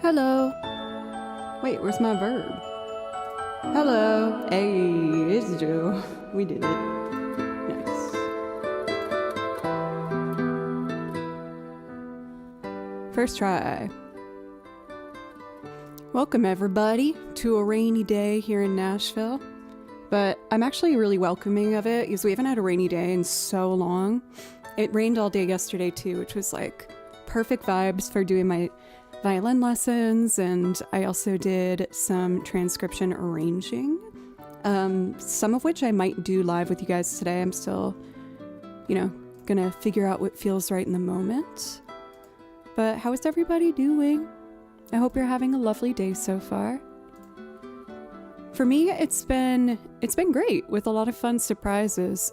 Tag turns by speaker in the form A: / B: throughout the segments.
A: Hello. Wait, where's my verb? Hello. Hey, it's Joe. We did it. Nice. First try. Welcome everybody to a rainy day here in Nashville. But I'm actually really welcoming of it because we haven't had a rainy day in so long. It rained all day yesterday too, which was like perfect vibes for doing my violin lessons, and I also did some transcription arranging, some of which I might do live with you guys today. I'm still, gonna figure out what feels right in the moment. But how is everybody doing? I hope you're having a lovely day so far. For me, it's been great with a lot of fun surprises.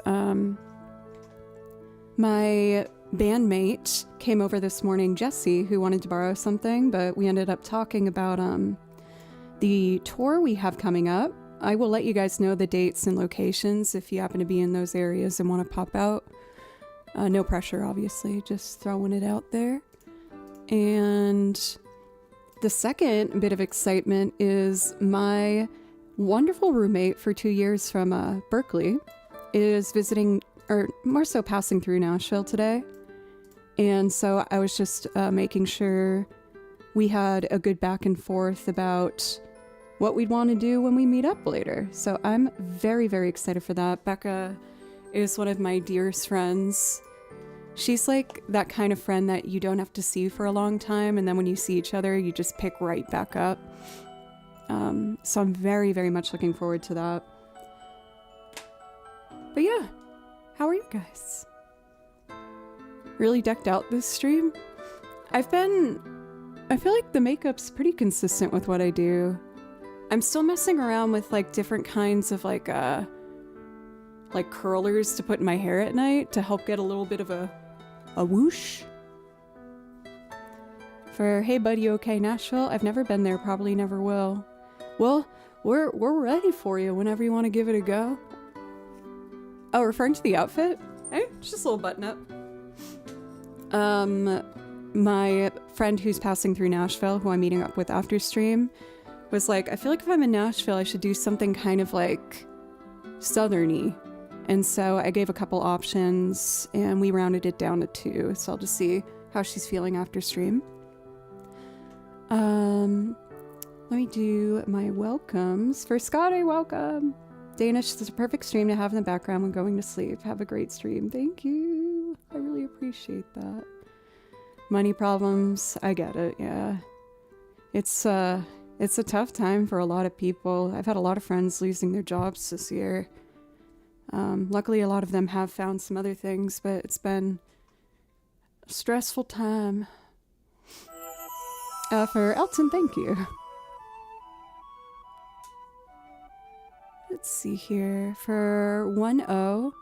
A: My bandmate came over this morning, Jesse, who wanted to borrow something, but we ended up talking about the tour we have coming up. I will let you guys know the dates and locations if you happen to be in those areas and want to pop out. No pressure, obviously, just throwing it out there. And the second bit of excitement is my wonderful roommate for 2 years from Berkeley is visiting, or more so passing through Nashville today. And so I was just making sure we had a good back and forth about what we'd want to do when we meet up later. So I'm very, very excited for that. Becca is one of my dearest friends. She's like that kind of friend that you don't have to see for a long time, and then when you see each other, you just pick right back up. So I'm very, very much looking forward to that. But yeah, how are you guys? Really decked out this stream? I feel like the makeup's pretty consistent with what I do. I'm still messing around with like different kinds of like curlers to put in my hair at night to help get a little bit of a whoosh. For Hey Buddy Okay Nashville, I've never been there, probably never will. Well, we're ready for you whenever you want to give it a go. Oh, referring to the outfit? Hey, just a little button up. My friend who's passing through Nashville, who I'm meeting up with after stream, was like, I feel like if I'm in Nashville, I should do something kind of like southern-y. And so I gave a couple options and we rounded it down to 2. So I'll just see how she's feeling after stream. Let me do my welcomes. For Scotty, welcome. Danish, this is a perfect stream to have in the background when going to sleep. Have a great stream. Thank you. I really appreciate that. Money problems, I get it, yeah. It's a tough time for a lot of people. I've had a lot of friends losing their jobs this year. Luckily, a lot of them have found some other things, but it's been a stressful time. For Elton, thank you. Let's see here. For 1-0,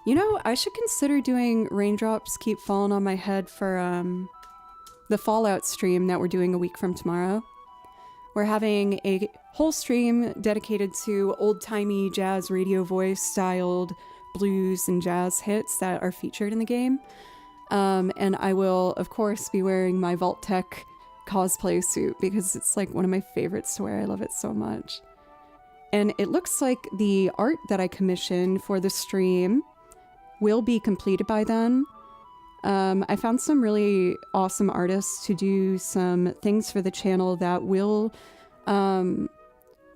A: you know, I should consider doing Raindrops Keep Falling on My Head for the Fallout stream that we're doing a week from tomorrow. We're having a whole stream dedicated to old-timey jazz radio voice styled blues and jazz hits that are featured in the game. And I will, of course, be wearing my Vault Tech cosplay suit because it's like one of my favorites to wear. I love it so much. And it looks like the art that I commissioned for the stream will be completed by then. I found some really awesome artists to do some things for the channel that will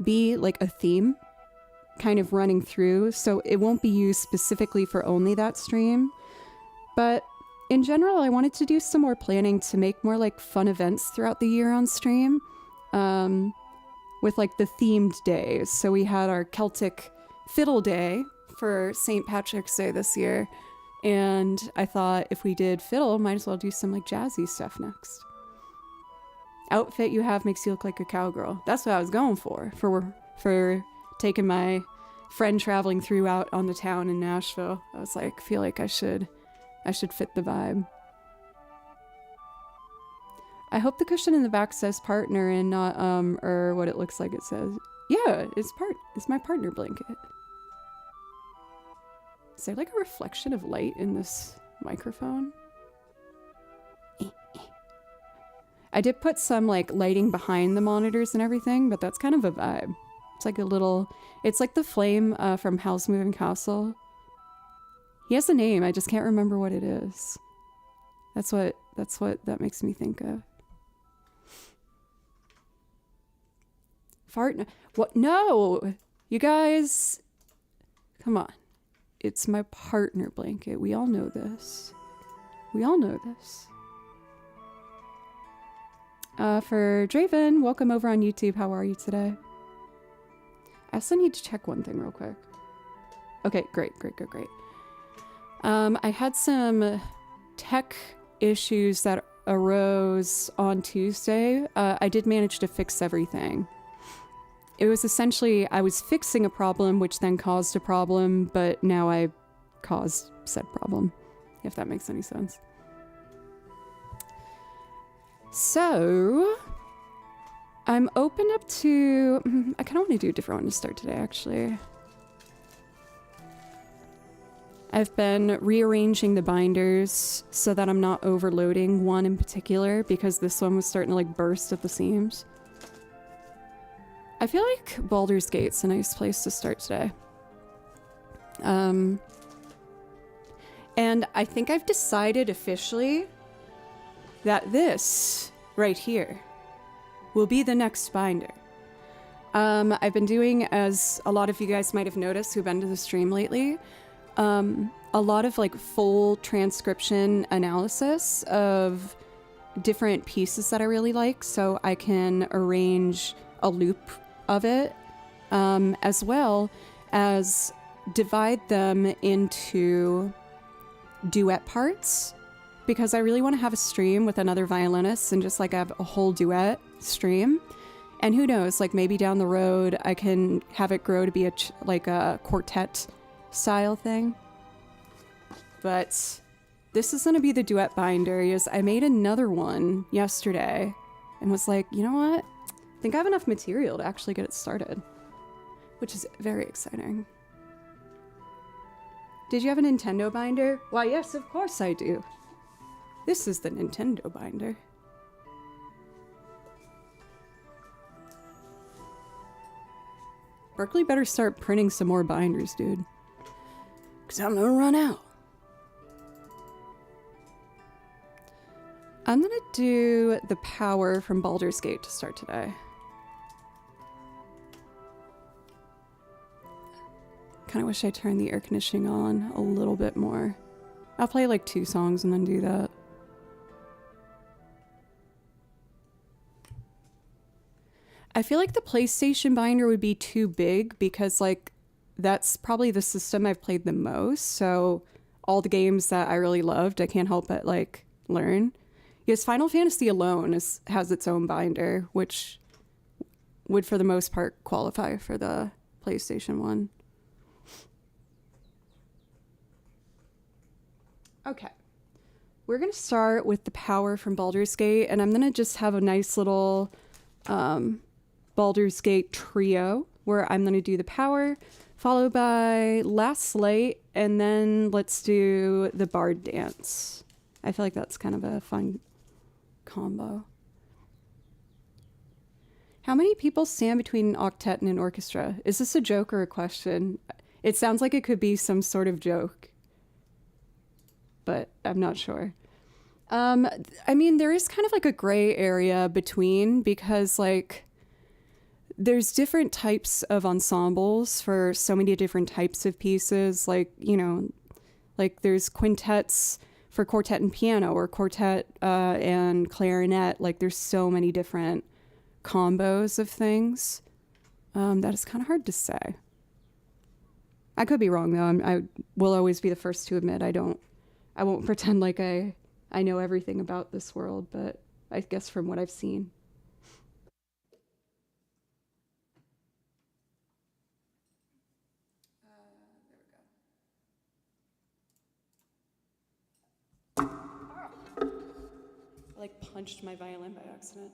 A: be like a theme kind of running through. So it won't be used specifically for only that stream. But in general, I wanted to do some more planning to make more like fun events throughout the year on stream. With like the themed days. So we had our Celtic Fiddle Day for St. Patrick's Day this year. And I thought if we did fiddle, might as well do some like jazzy stuff next. Outfit you have makes you look like a cowgirl. That's what I was going for taking my friend traveling through out on the town in Nashville. I was like, feel like I should fit the vibe. I hope the cushion in the back says partner and not or what it looks like it says. Yeah, it's my partner blanket. Is there like a reflection of light in this microphone? I did put some like lighting behind the monitors and everything, but that's kind of a vibe. It's like it's like the flame from Howl's Moving Castle. He has a name, I just can't remember what it is. That's what that makes me think of. Fart? What? No! You guys, come on. It's my partner blanket. We all know this. We all know this. For Draven, welcome over on YouTube. How are you today? I also need to check one thing real quick. Okay, great. I had some tech issues that arose on Tuesday. I did manage to fix everything. it was essentially I was fixing a problem, which then caused a problem, but now I caused said problem, if that makes any sense. So I'm open up to, I kind of want to do a different one to start today, actually. I've been rearranging the binders so that I'm not overloading one in particular, because this one was starting to like burst at the seams. I feel like Baldur's Gate's a nice place to start today. And I think I've decided officially that this right here will be the next binder. I've been doing, as a lot of you guys might have noticed who've been to the stream lately, a lot of like full transcription analysis of different pieces that I really like, so I can arrange a loop of it, as well as divide them into duet parts, because I really want to have a stream with another violinist and just like have a whole duet stream. And who knows, like maybe down the road I can have it grow to be like a quartet style thing. But this is going to be the duet binder. Yes, I made another one yesterday and was like, you know what? I think I have enough material to actually get it started, which is very exciting. Did you have a Nintendo binder? Why, yes, of course I do. This is the Nintendo binder. Berkeley better start printing some more binders, dude. Because I'm gonna run out. I'm gonna do the power from Baldur's Gate to start today. Kind of wish I turned the air conditioning on a little bit more. I'll play like 2 songs and then do that. I feel like the PlayStation binder would be too big because like that's probably the system I've played the most. So all the games that I really loved, I can't help but like learn. Yes, Final Fantasy alone has its own binder, which would for the most part qualify for the PlayStation one. Okay, we're gonna start with the power from Baldur's Gate, and I'm gonna just have a nice little Baldur's Gate trio where I'm gonna do the power, followed by Last Light, and then let's do the Bard Dance. I feel like that's kind of a fun combo. How many people stand between an octet and an orchestra? Is this a joke or a question? It sounds like it could be some sort of joke, but I'm not sure. I mean, there is kind of like a gray area between, because like there's different types of ensembles for so many different types of pieces. Like, you know, like there's quintets for quartet and piano, or quartet and clarinet. Like there's so many different combos of things that is kind of hard to say. I could be wrong though. I will always be the first to admit I won't pretend like I know everything about this world, but I guess from what I've seen. There we go. I like punched my violin by accident.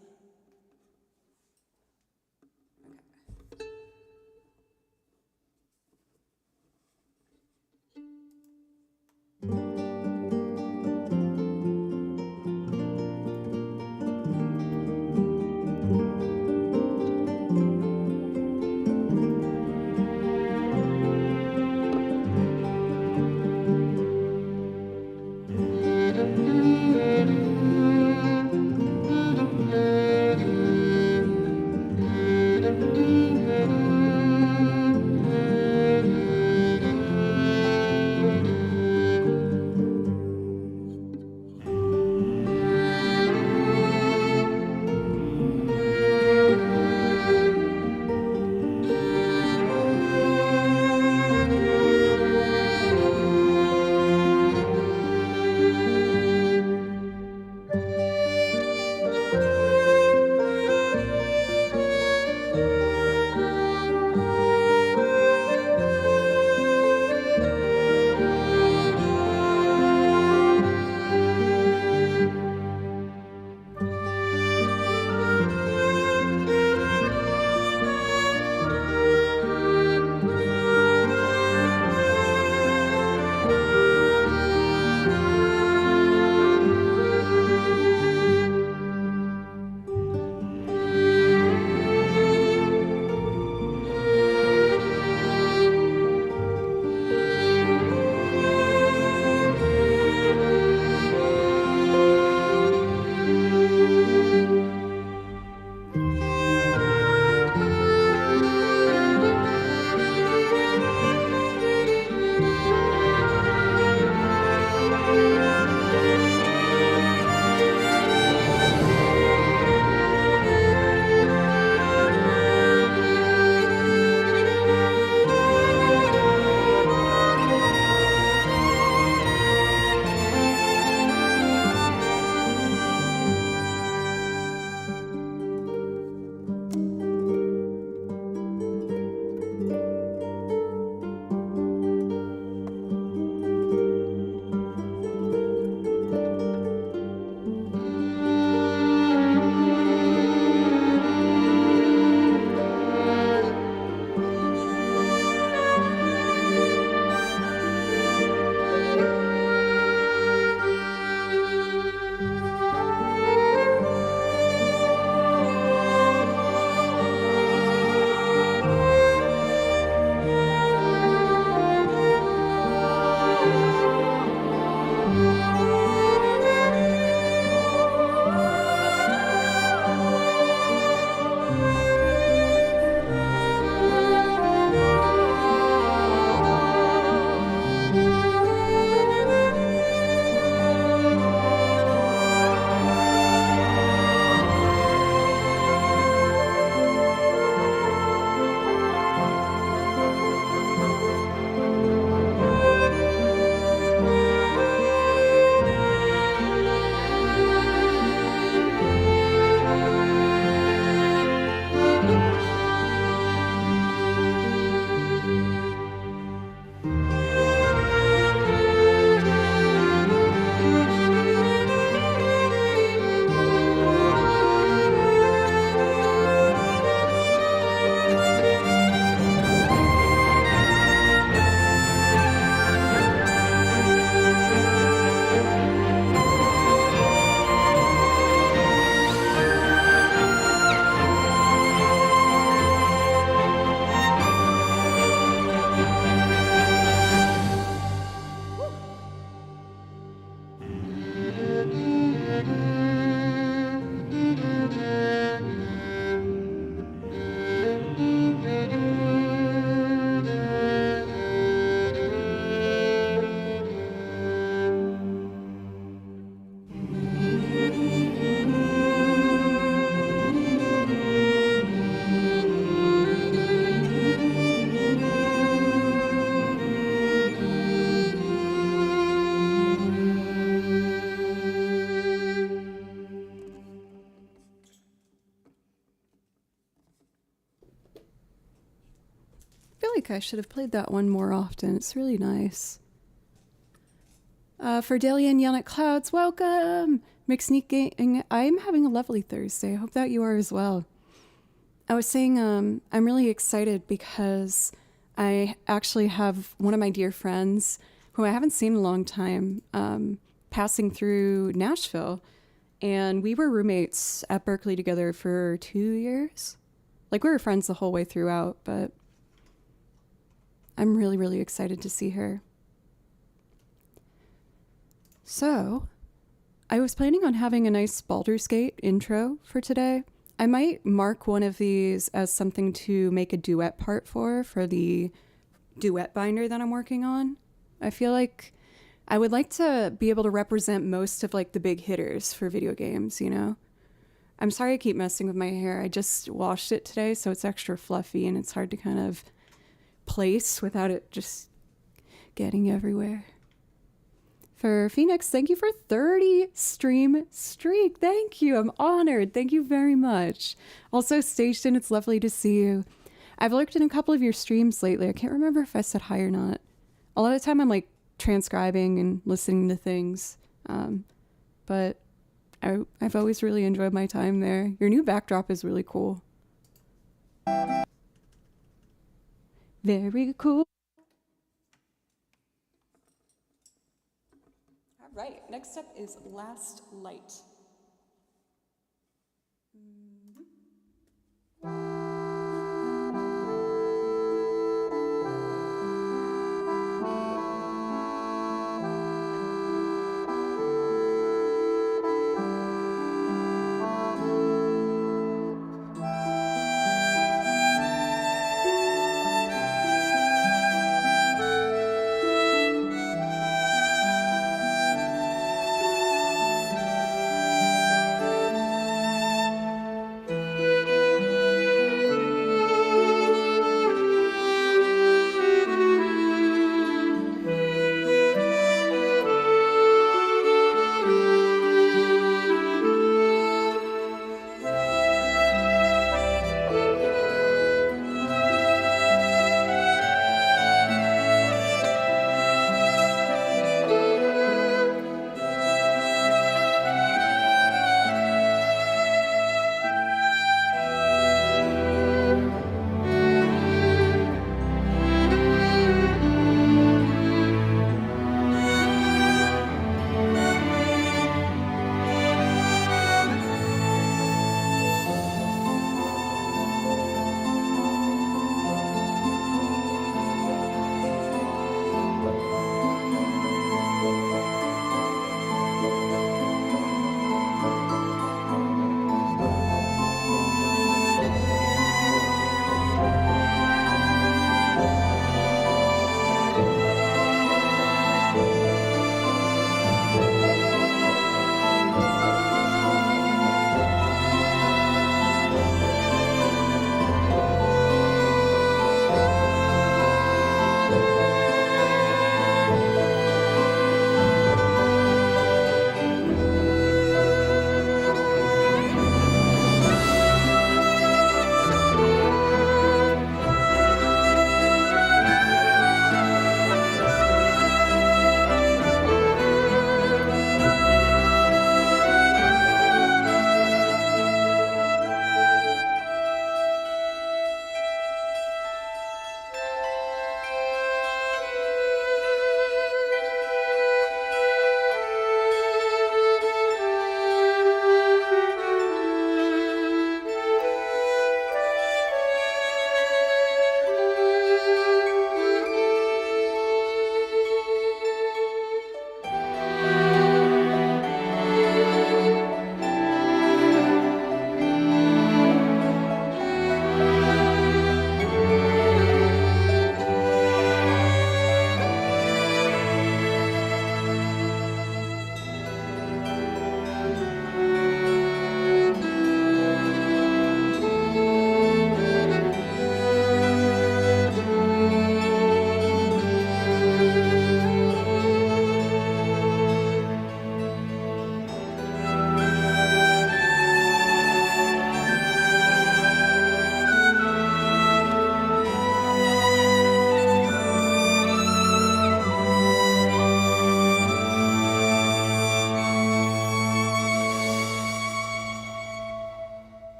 A: feel like I should have played that one more often. It's really nice. For Delia and Yannick Clouds, welcome! Mixneek Gang, I'm having a lovely Thursday. I hope that you are as well. I was saying I'm really excited because I actually have one of my dear friends who I haven't seen in a long time passing through Nashville. And we were roommates at Berkeley together for 2 years. Like, we were friends the whole way throughout, but I'm really, really excited to see her. So, I was planning on having a nice Baldur's Gate intro for today. I might mark one of these as something to make a duet part for the duet binder that I'm working on. I feel like I would like to be able to represent most of like the big hitters for video games, you know? I'm sorry I keep messing with my hair. I just washed it today, so it's extra fluffy and it's hard to kind of place without it just getting everywhere. For Phoenix, thank you for 30 stream streak. Thank you. I'm honored. Thank you very much. Also, Station, it's lovely to see you. I've lurked in a couple of your streams lately. I can't remember if I said hi or not. A lot of the time I'm like transcribing and listening to things. But I've always really enjoyed my time there. Your new backdrop is really cool. Very cool. All right, next up is Last Light.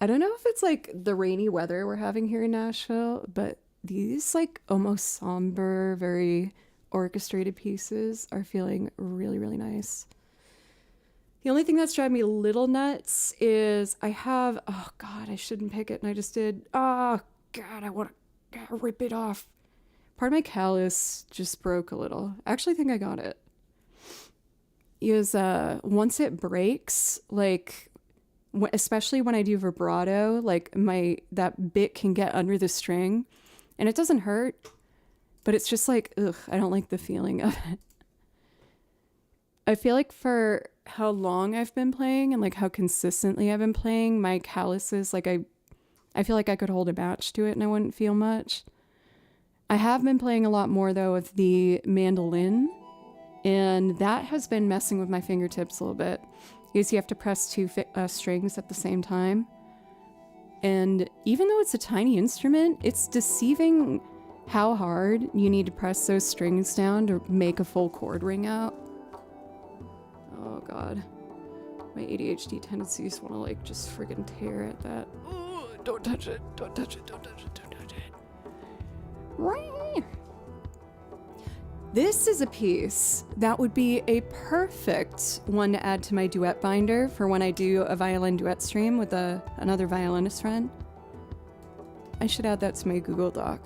A: I don't know if it's like the rainy weather we're having here in Nashville, but these like almost somber, very orchestrated pieces are feeling really, really nice. The only thing that's driving me a little nuts is I have, oh God, I shouldn't pick it and I just did. Oh God, I want to rip it off. Part of my callus just broke a little. I actually think I got it. Is once it breaks, like especially when I do vibrato, like that bit can get under the string and it doesn't hurt, but it's just like, ugh, I don't like the feeling of it. I feel like for how long I've been playing and like how consistently I've been playing, my calluses, like I feel like I could hold a match to it and I wouldn't feel much. I have been playing a lot more though of the mandolin, and that has been messing with my fingertips a little bit because you have to press two strings at the same time. And even though it's a tiny instrument, it's deceiving how hard you need to press those strings down to make a full chord ring out. Oh God, my ADHD tendencies want to like just friggin' tear at that. Oh, don't touch it, don't touch it, don't touch it, don't touch it. This is a piece that would be a perfect one to add to my duet binder for when I do a violin duet stream with another violinist friend. I should add that to my Google Doc.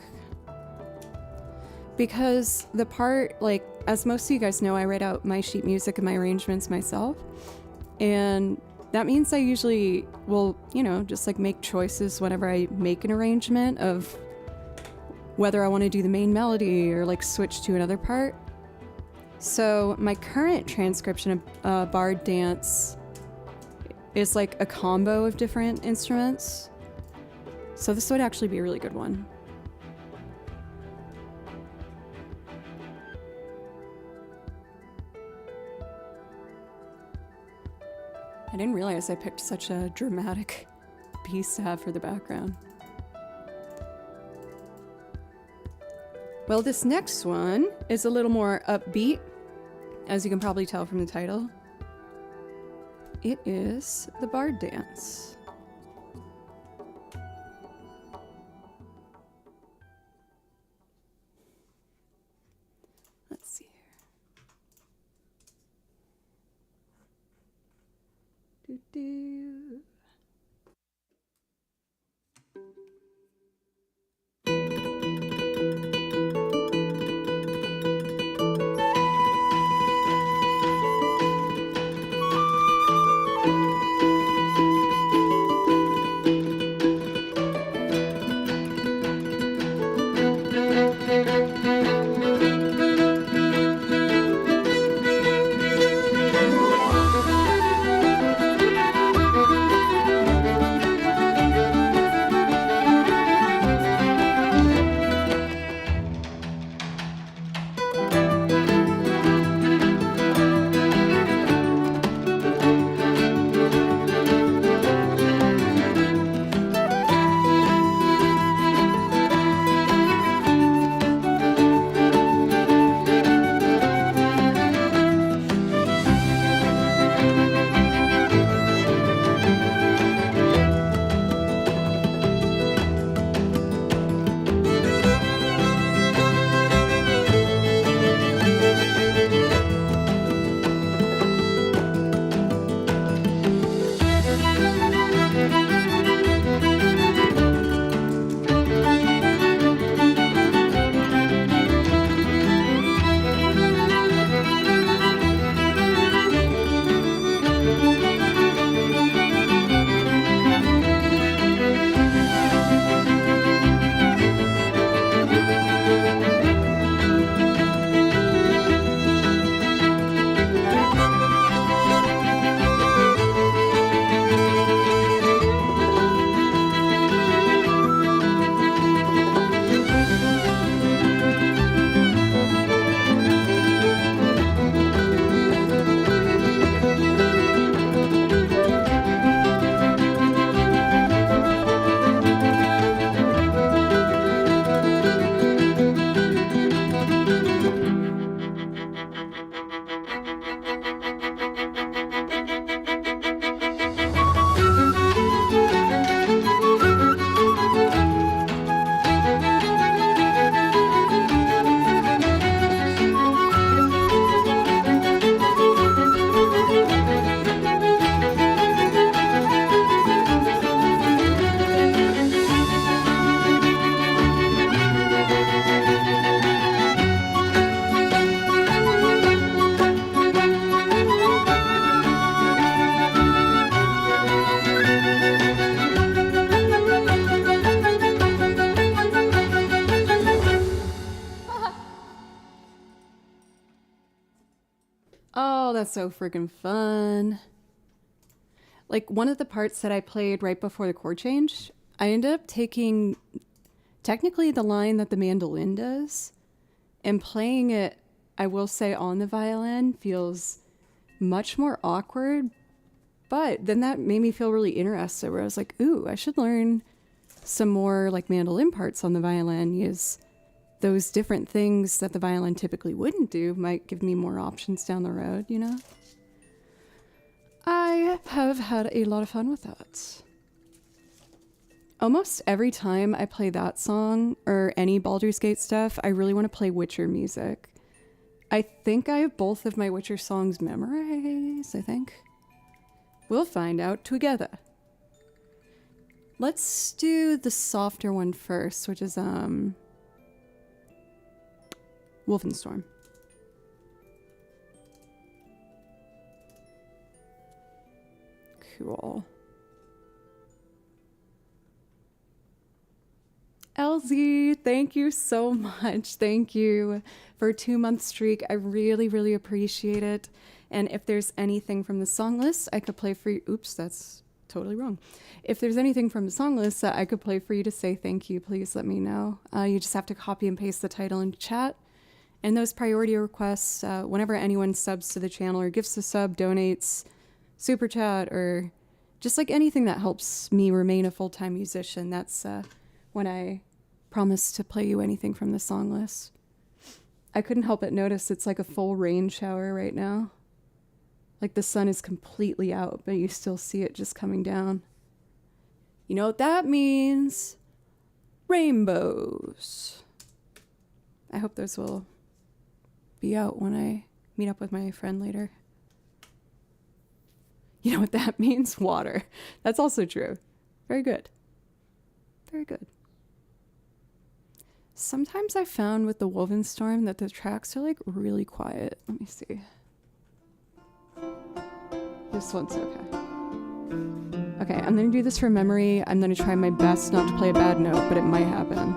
A: Because the part, like, as most of you guys know, I write out my sheet music and my arrangements myself. And that means I usually will, you know, just like make choices whenever I make an arrangement of whether I want to do the main melody or like switch to another part. So my current transcription of Bard Dance is like a combo of different instruments. So this would actually be a really good one. I didn't realize I picked such a dramatic piece to have for the background. Well, this next one is a little more upbeat, as you can probably tell from the title. It is the Bard Dance. Let's see here. Doo-doo. Oh, that's so freaking fun. Like, one of the parts that I played right before the chord change, I ended up taking technically the line that the mandolin does and playing it, I will say, on the violin feels much more awkward. But then that made me feel really interested, where I was like, ooh, I should learn some more like mandolin parts on the violin. Use those different things that the violin typically wouldn't do might give me more options down the road, you know? I have had a lot of fun with that. Almost every time I play that song or any Baldur's Gate stuff, I really want to play Witcher music. I think I have both of my Witcher songs memorized, I think. We'll find out together. Let's do the softer one first, which is Wolfenstorm. Cool. LZ, thank you so much. Thank you for a 2-month streak. I really, really appreciate it. And if there's anything from the song list I could play for you, oops, that's totally wrong. If there's anything from the song list that I could play for you to say thank you, please let me know. You just have to copy and paste the title in chat. And those priority requests, whenever anyone subs to the channel or gives a sub, donates, super chat, or just like anything that helps me remain a full-time musician, that's when I promise to play you anything from the song list. I couldn't help but notice it's like a full rain shower right now. Like the sun is completely out, but you still see it just coming down. You know what that means? Rainbows. I hope those will be out when I meet up with my friend later. You know what that means? Water. That's also true. Very good. Very good. Sometimes I found with the Wolfenstorm that the tracks are like really quiet. Let me see. This one's okay. Okay, I'm gonna do this from memory. I'm gonna try my best not to play a bad note, but it might happen.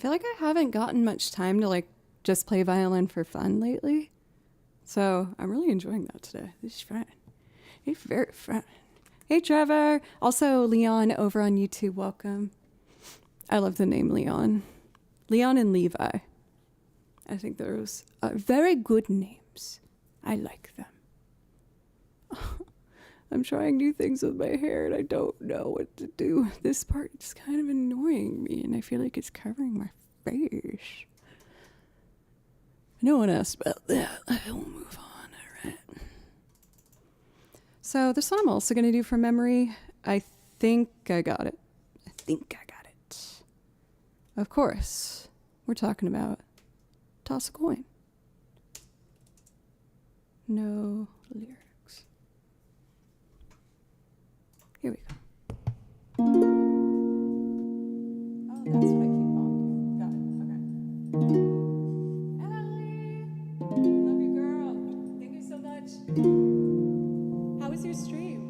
A: feel like I haven't gotten much time to like just play violin for fun lately. So I'm really enjoying that today. This is fun. It's very fun. Hey, Trevor. Also, Leon over on YouTube. Welcome. I love the name Leon. Leon and Levi. I think those are very good names. I like them. I'm trying new things with my hair and I don't know what to do. This part is kind of annoying me and I feel like it's covering my face. No one asked about that. I will move on. All right. So this one I'm also going to do from memory. I think I got it. Of course, we're talking about Toss a Coin. No lyrics. Here we go. Oh, that's what I keep on. Got it. Okay. Ellie! Love you, girl. Thank you so much. How was your stream?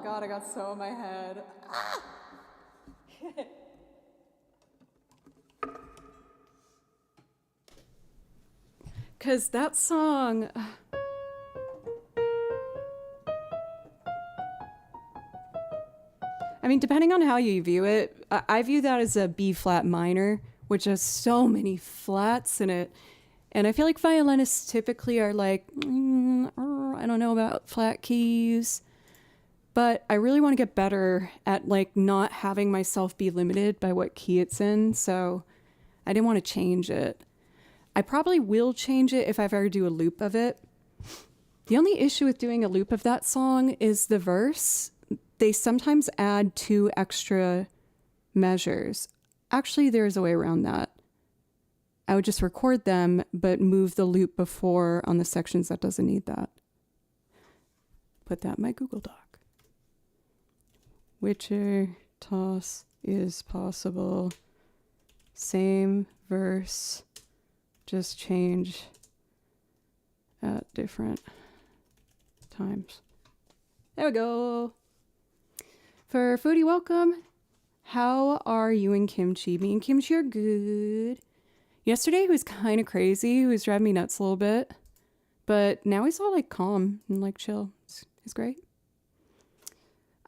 A: God, I got so in my head. Ah! Because that song... I mean, depending on how you view it, I view that as a B flat minor, which has so many flats in it. And I feel like violinists typically are like, I don't know about flat keys, but I really want to get better at like not having myself be limited by what key it's in. So I didn't want to change it. I probably will change it if I ever do a loop of it. The only issue with doing a loop of that song is the verse. They sometimes add 2 extra measures. Actually, there's a way around that. I would just record them, but move the loop before on the sections that doesn't need that. Put that in my Google Doc. Whicher toss is possible Same verse, just change at different times. There we go. For Foodie Welcome, how are you and Kimchi? Me and Kimchi are good. Yesterday he was kind of crazy. He was driving me nuts a little bit. But now he's all like calm and like chill. It's great.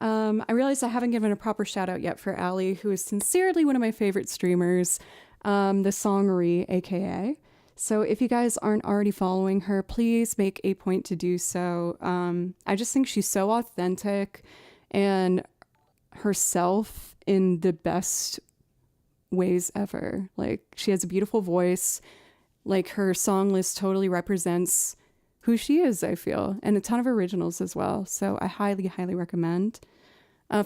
A: I realized I haven't given a proper shout out yet for Allie, who is sincerely one of my favorite streamers, the Songery, aka. So if you guys aren't already following her, please make a point to do so. I just think she's so authentic and herself in the best ways ever. Like, she has a beautiful voice. Like, her song list totally represents who she is, I feel, and a ton of originals as well. So I highly, highly recommend.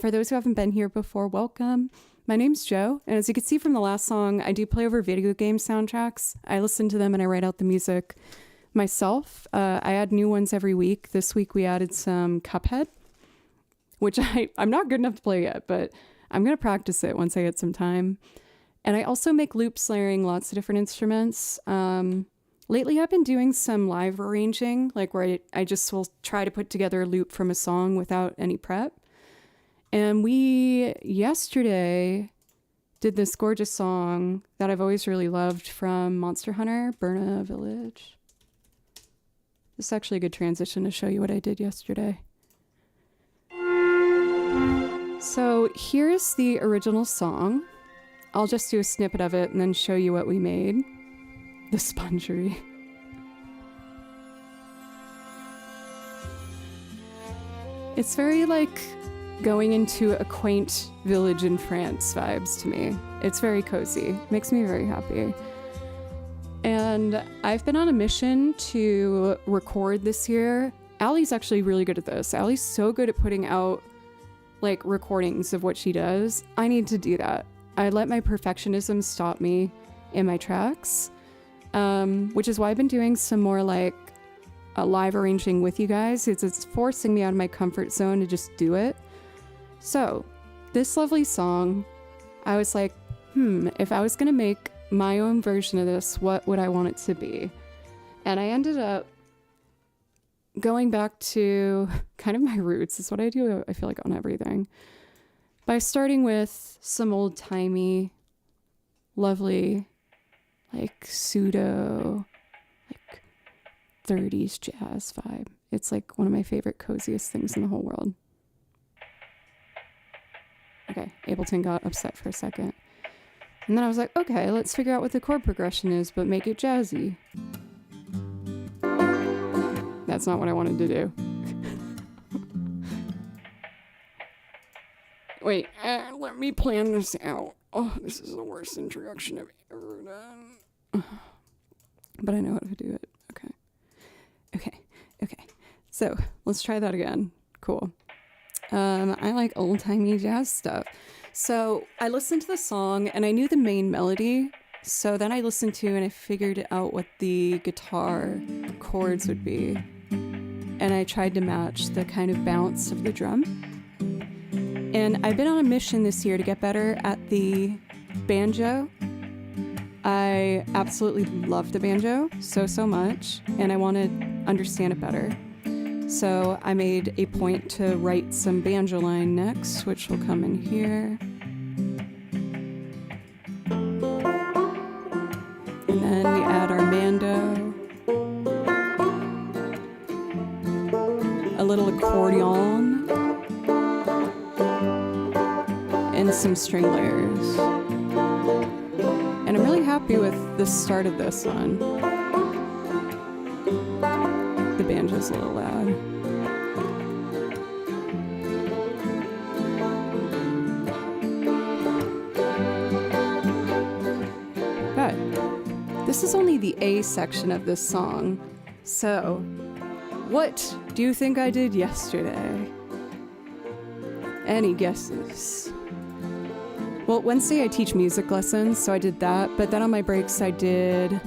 A: For those who haven't been here before, welcome. My name's Jo, and as you can see from the last song, I do play over video game soundtracks. I listen to them and I write out the music myself. I add new ones every week. This week we added some Cuphead, which I'm not good enough to play yet, but I'm going to practice it once I get some time. And I also make loops layering lots of different instruments. Lately I've been doing some live arranging, like where I just will try to put together a loop from a song without any prep. And we yesterday did this gorgeous song that I've always really loved from Monster Hunter, Burna Village. This is actually a good transition to show you what I did yesterday. So here's the original song. I'll just do a snippet of it and then show you what we made. The spongery. It's very like going into a quaint village in France vibes to me. It's very cozy. Makes me very happy. And I've been on a mission to record this year. Allie's actually really good at this. Allie's so good at putting out like recordings of what she does. I need to do that. I let my perfectionism stop me in my tracks, which is why I've been doing some more like live arranging with you guys. It's forcing me out of my comfort zone to just do it. So this lovely song, I was like, if I was going to make my own version of this, what would I want it to be? And I ended up going back to kind of my roots. Is what I do, I feel like, on everything. By starting with some old-timey, lovely, like pseudo, like 30s jazz vibe. It's like one of my favorite coziest things in the whole world. Okay, Ableton got upset for a second. And then I was like, okay, let's figure out what the chord progression is, but make it jazzy. That's not what I wanted to do. Wait, let me plan this out. Oh, this is the worst introduction I've ever done. But I know how to do it. Okay. So, let's try that again. Cool. I like old-timey jazz stuff. So I listened to the song and I knew the main melody. So then I listened to and I figured out what the guitar chords would be. And I tried to match the kind of bounce of the drum. And I've been on a mission this year to get better at the banjo. I absolutely love the banjo so much, and I want to understand it better. So I made a point to write some banjo line next, which will come in here. And then we add our mando. A little accordion. And some string layers. And I'm really happy with the start of this one. The banjo's a little loud. But this is only the A section of this song. So, what do you think I did yesterday? Any guesses? Well, Wednesday I teach music lessons, so I did that. But then on my breaks I did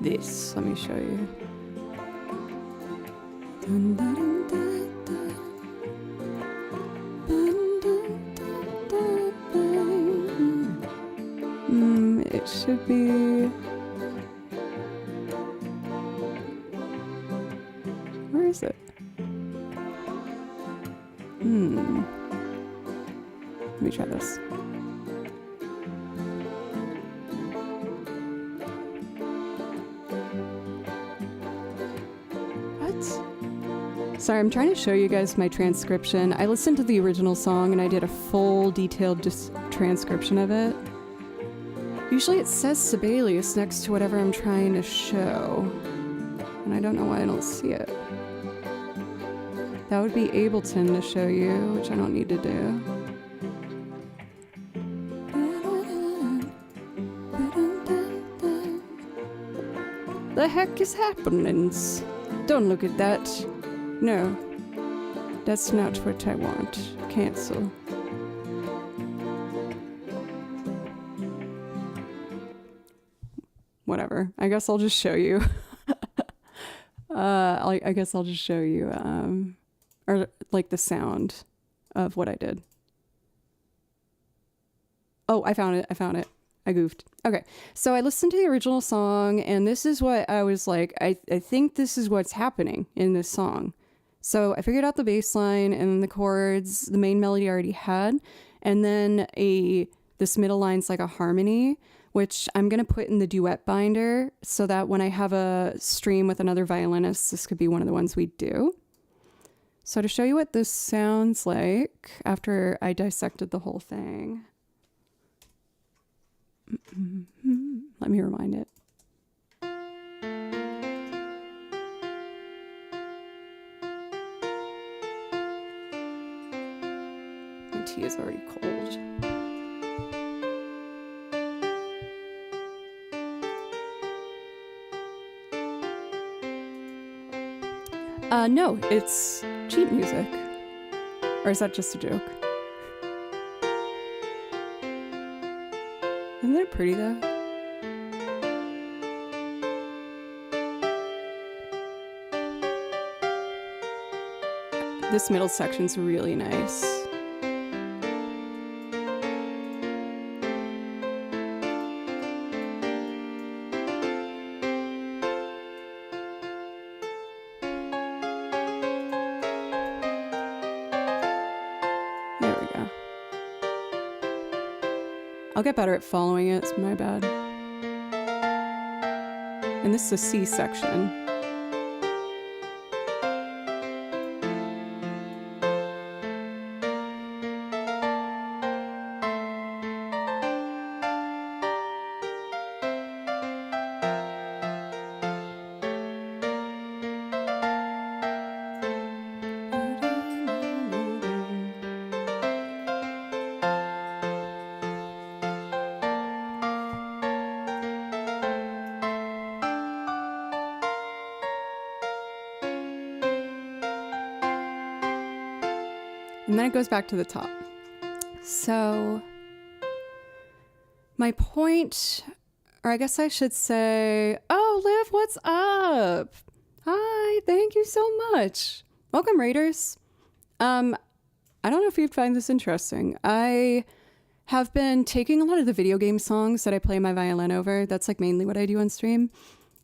A: this. Let me show you. Dun, dun, dun, dun, dun. Dun, dun, dun. should be... Where is it? Let me try this. What? Sorry, I'm trying to show you guys my transcription. I listened to the original song and I did a full detailed transcription of it. Usually it says Sibelius next to whatever I'm trying to show. And I don't know why I don't see it. That would be Ableton to show you, which I don't need to do. The heck is happening? Don't look at that. No. That's not what I want. Cancel. Whatever. I guess I'll just show you. I guess I'll just show you, or like the sound of what I did. Oh, I found it. I goofed. Okay, so I listened to the original song, and this is what I was like, I think this is what's happening in this song. So I figured out the bass line and the chords, the main melody I already had, and then this middle line's like a harmony, which I'm going to put in the duet binder so that when I have a stream with another violinist, this could be one of the ones we do. So to show you what this sounds like after I dissected the whole thing, let me rewind it. My tea is already cold. No, it's cheap music. Or is that just a joke? Isn't that pretty though? This middle section's really nice. I'll get better at following it, it's my bad. And this is a C section. And then it goes back to the top. So my point, or I guess I should say, oh, Liv, what's up? Hi, thank you so much. Welcome, Raiders. I don't know if you'd find this interesting. I have been taking a lot of the video game songs that I play my violin over. That's like mainly what I do on stream.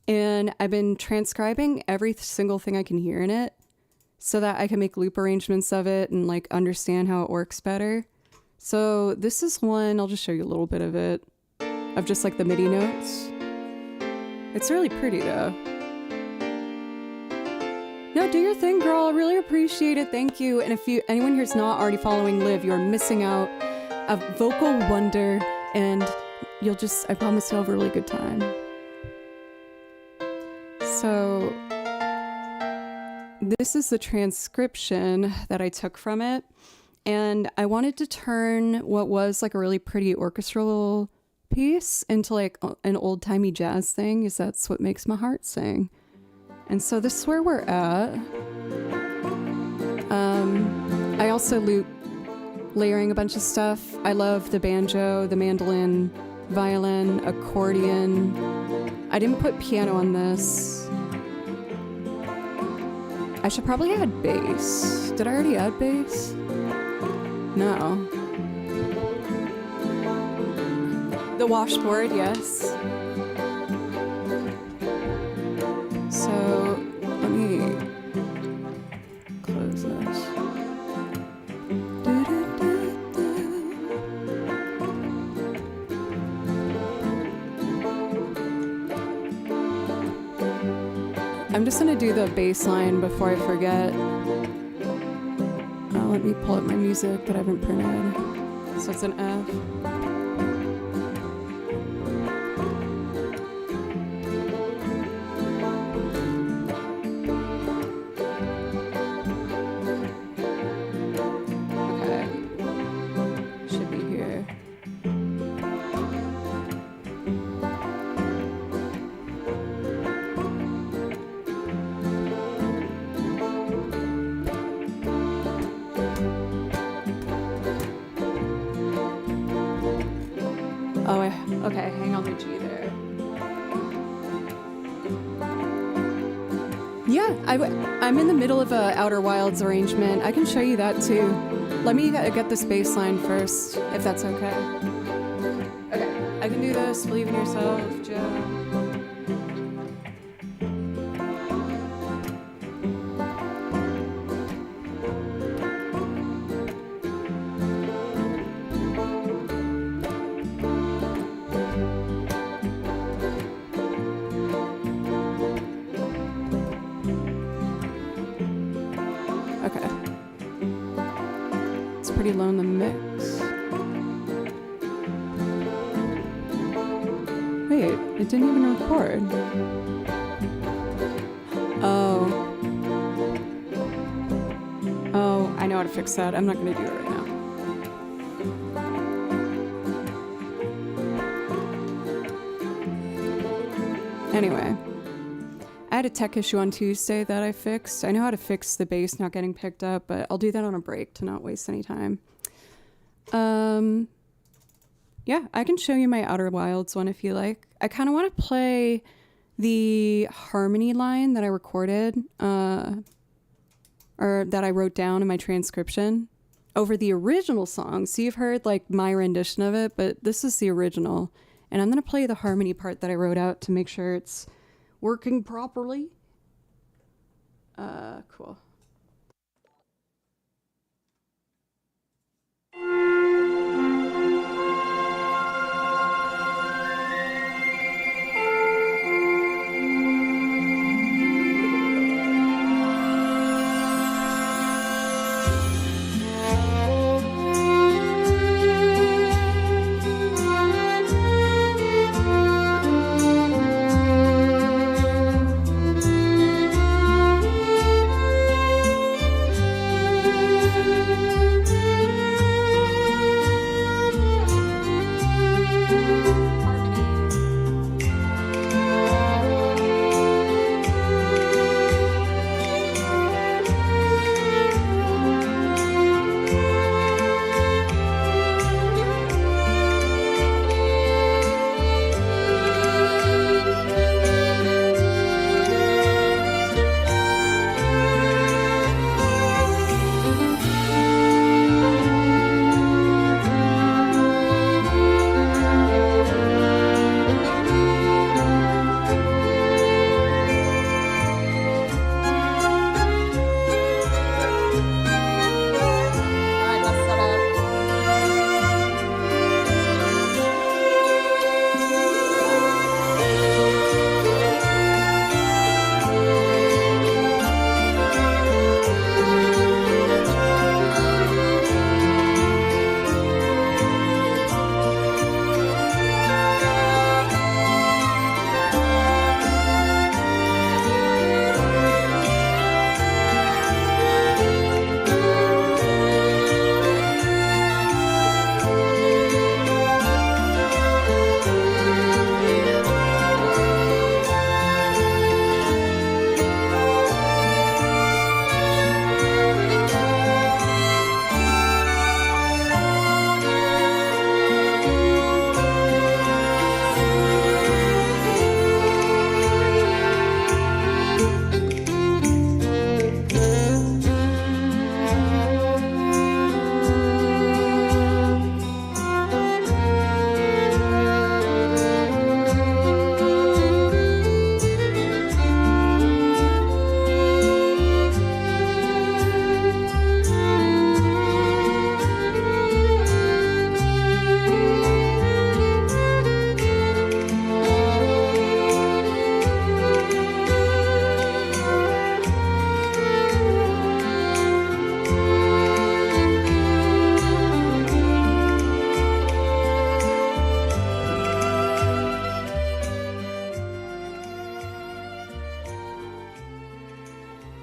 A: And I've been transcribing every single thing I can hear in it, so that I can make loop arrangements of it and like understand how it works better. So this is one, I'll just show you a little bit of it, of just like the MIDI notes. It's really pretty though. No, do your thing, girl. I really appreciate it. Thank you. And if anyone here's not already following Liv, you're missing out a vocal wonder, and you'll just, I promise you'll have a really good time. So this is the transcription that I took from it, and I wanted to turn what was like a really pretty orchestral piece into like an old-timey jazz thing, because that's what makes my heart sing. And so this is where we're at. I also loop layering a bunch of stuff. I love the banjo, the mandolin, violin, accordion. I didn't put piano on this. I should probably add bass. Did I already add bass? No. The washboard, yes. So let me close this. I'm just gonna do the bass line before I forget. Let me pull up my music that I haven't printed. So it's an F. Okay. Should be here. Oh, okay, hang on the G there. Yeah, I'm in the middle of a Outer Wilds arrangement. I can show you that too. Let me get this bass line first, if that's okay. Okay, I can do this. Believe in yourself, Joe. Okay. It's pretty low in the mix. Wait, it didn't even record. Oh. Oh, I know how to fix that. I'm not gonna do it right now. Anyway. I had a tech issue on Tuesday that I fixed. I know how to fix the bass not getting picked up, but I'll do that on a break to not waste any time. Yeah, I can show you my Outer Wilds one if you like. I kind of want to play the harmony line that I recorded, or that I wrote down in my transcription over the original song. So you've heard like my rendition of it, but this is the original. And I'm going to play the harmony part that I wrote out to make sure it's working properly. Cool.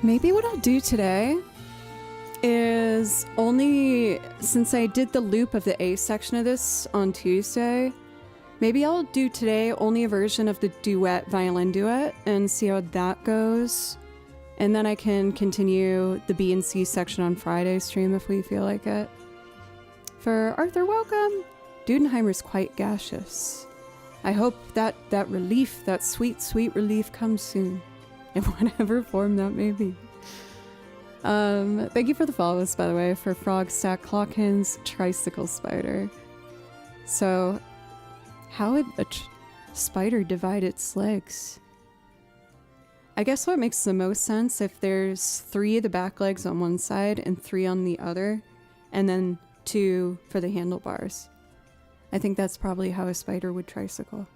A: Maybe what I'll do today is only, since I did the loop of the A section of this on Tuesday, maybe I'll do today only a version of the duet, violin duet, and see how that goes. And then I can continue the B and C section on Friday stream if we feel like it. For Arthur, welcome! Dudenheimer's quite gaseous. I hope that relief, that sweet, sweet relief comes soon. In whatever form that may be. Thank you for the follows, by the way, for Frog Stack Clockins, Tricycle Spider. So, how would a spider divide its legs? I guess what makes the most sense if there's 3 of the back legs on one side and 3 on the other, and then 2 for the handlebars. I think that's probably how a spider would tricycle.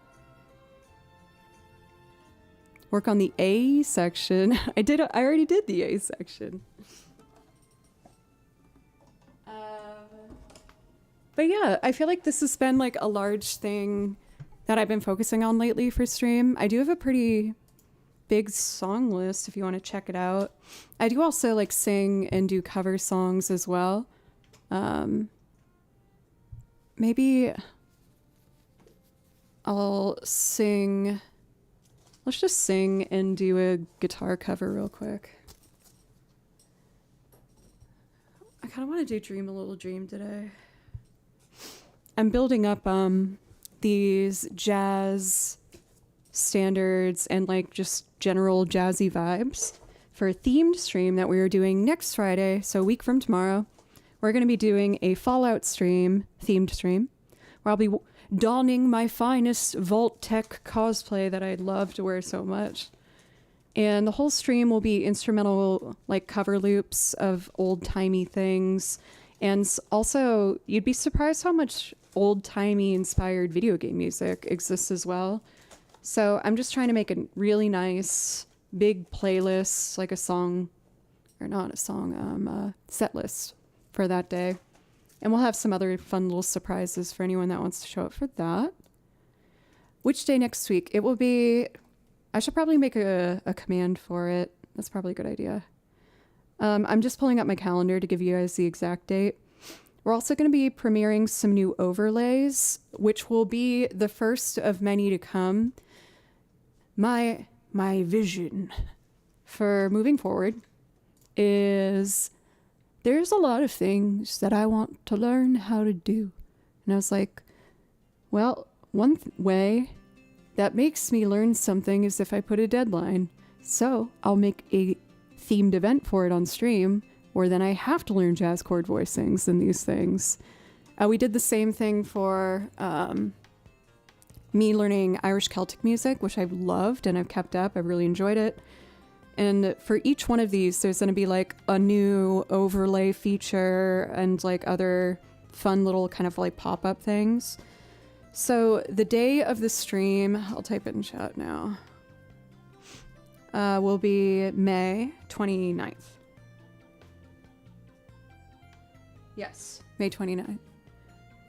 A: Work on the A section. I already did the A section. But yeah, I feel like this has been like a large thing that I've been focusing on lately for stream. I do have a pretty big song list if you want to check it out. I do also like sing and do cover songs as well. Maybe I'll sing. Let's just sing and do a guitar cover real quick. I kind of want to do Dream a Little Dream today. I'm building up these jazz standards and like just general jazzy vibes for a themed stream that we are doing next Friday, so a week from tomorrow. We're going to be doing a Fallout stream, themed stream, where I'll be donning my finest Vault Tech cosplay that I'd love to wear so much. And the whole stream will be instrumental, like cover loops of old-timey things. And also, you'd be surprised how much old-timey inspired video game music exists as well. So I'm just trying to make a really nice, big playlist, like a song, or not a song, set list for that day. And we'll have some other fun little surprises for anyone that wants to show up for that. Which day next week? It will be... I should probably make a command for it. That's probably a good idea. I'm just pulling up my calendar to give you guys the exact date. We're also going to be premiering some new overlays, which will be the first of many to come. My vision for moving forward is... there's a lot of things that I want to learn how to do. And I was like, well, one way that makes me learn something is if I put a deadline. So I'll make a themed event for it on stream, where then I have to learn jazz chord voicings and these things. We did the same thing for me learning Irish Celtic music, which I've loved and I've kept up. I've really enjoyed it. And for each one of these, there's going to be like a new overlay feature and like other fun little kind of like pop-up things. So the day of the stream, I'll type it in chat now, will be May 29th. Yes, May 29th.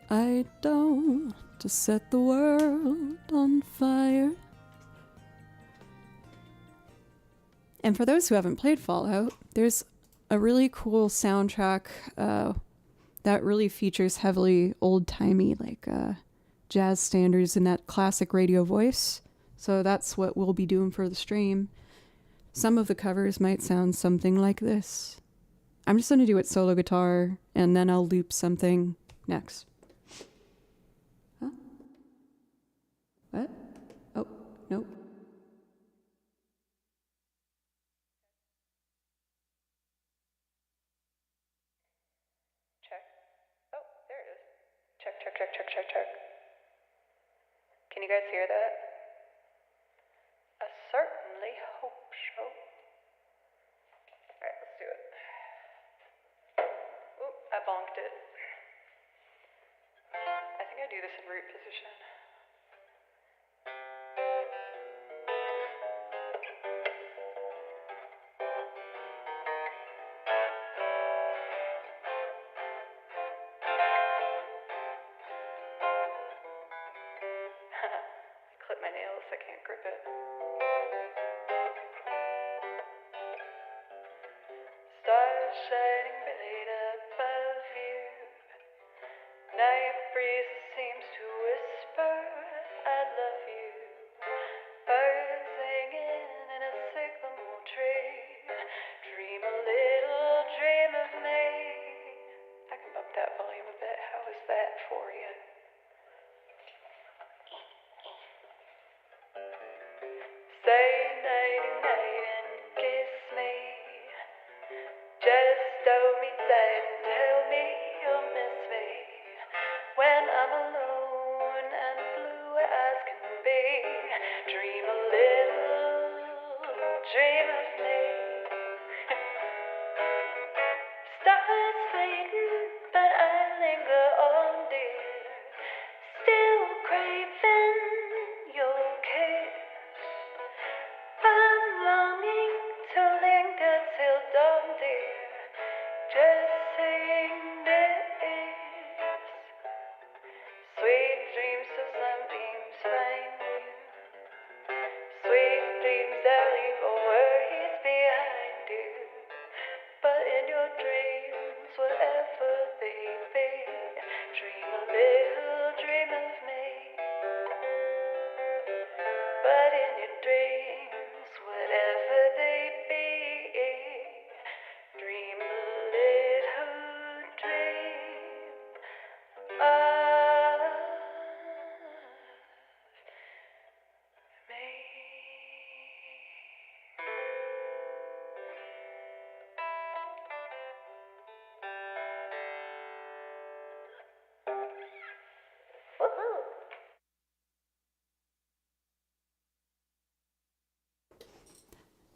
A: I don't want to set the world on fire. And for those who haven't played Fallout, there's a really cool soundtrack that really features heavily old-timey like jazz standards in that classic radio voice. So that's what we'll be doing for the stream. Some of the covers might sound something like this. I'm just going to do it solo guitar, and then I'll loop something next. Huh? What? Oh, nope.
B: Check. Can you guys hear that? I certainly hope so. Alright, let's do it. Oop, I bonked it. I think I do this in root position. I clip my nails, I can't grip it.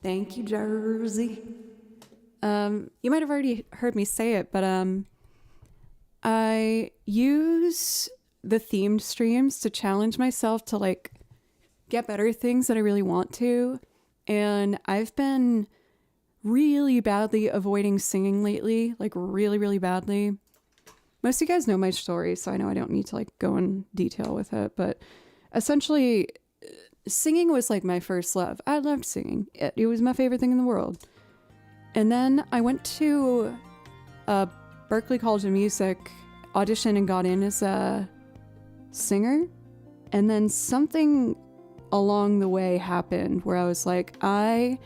A: Thank you, Jersey. You might have already heard me say it, but I use the themed streams to challenge myself to like get better things that I really want to. And I've been really badly avoiding singing lately, like really, really badly. Most of you guys know my story, so I know I don't need to like go in detail with it, but essentially singing was like my first love. I loved singing. It was my favorite thing in the world. And then I went to Berklee College of Music, auditioned and got in as a singer. And then something along the way happened where I was like, I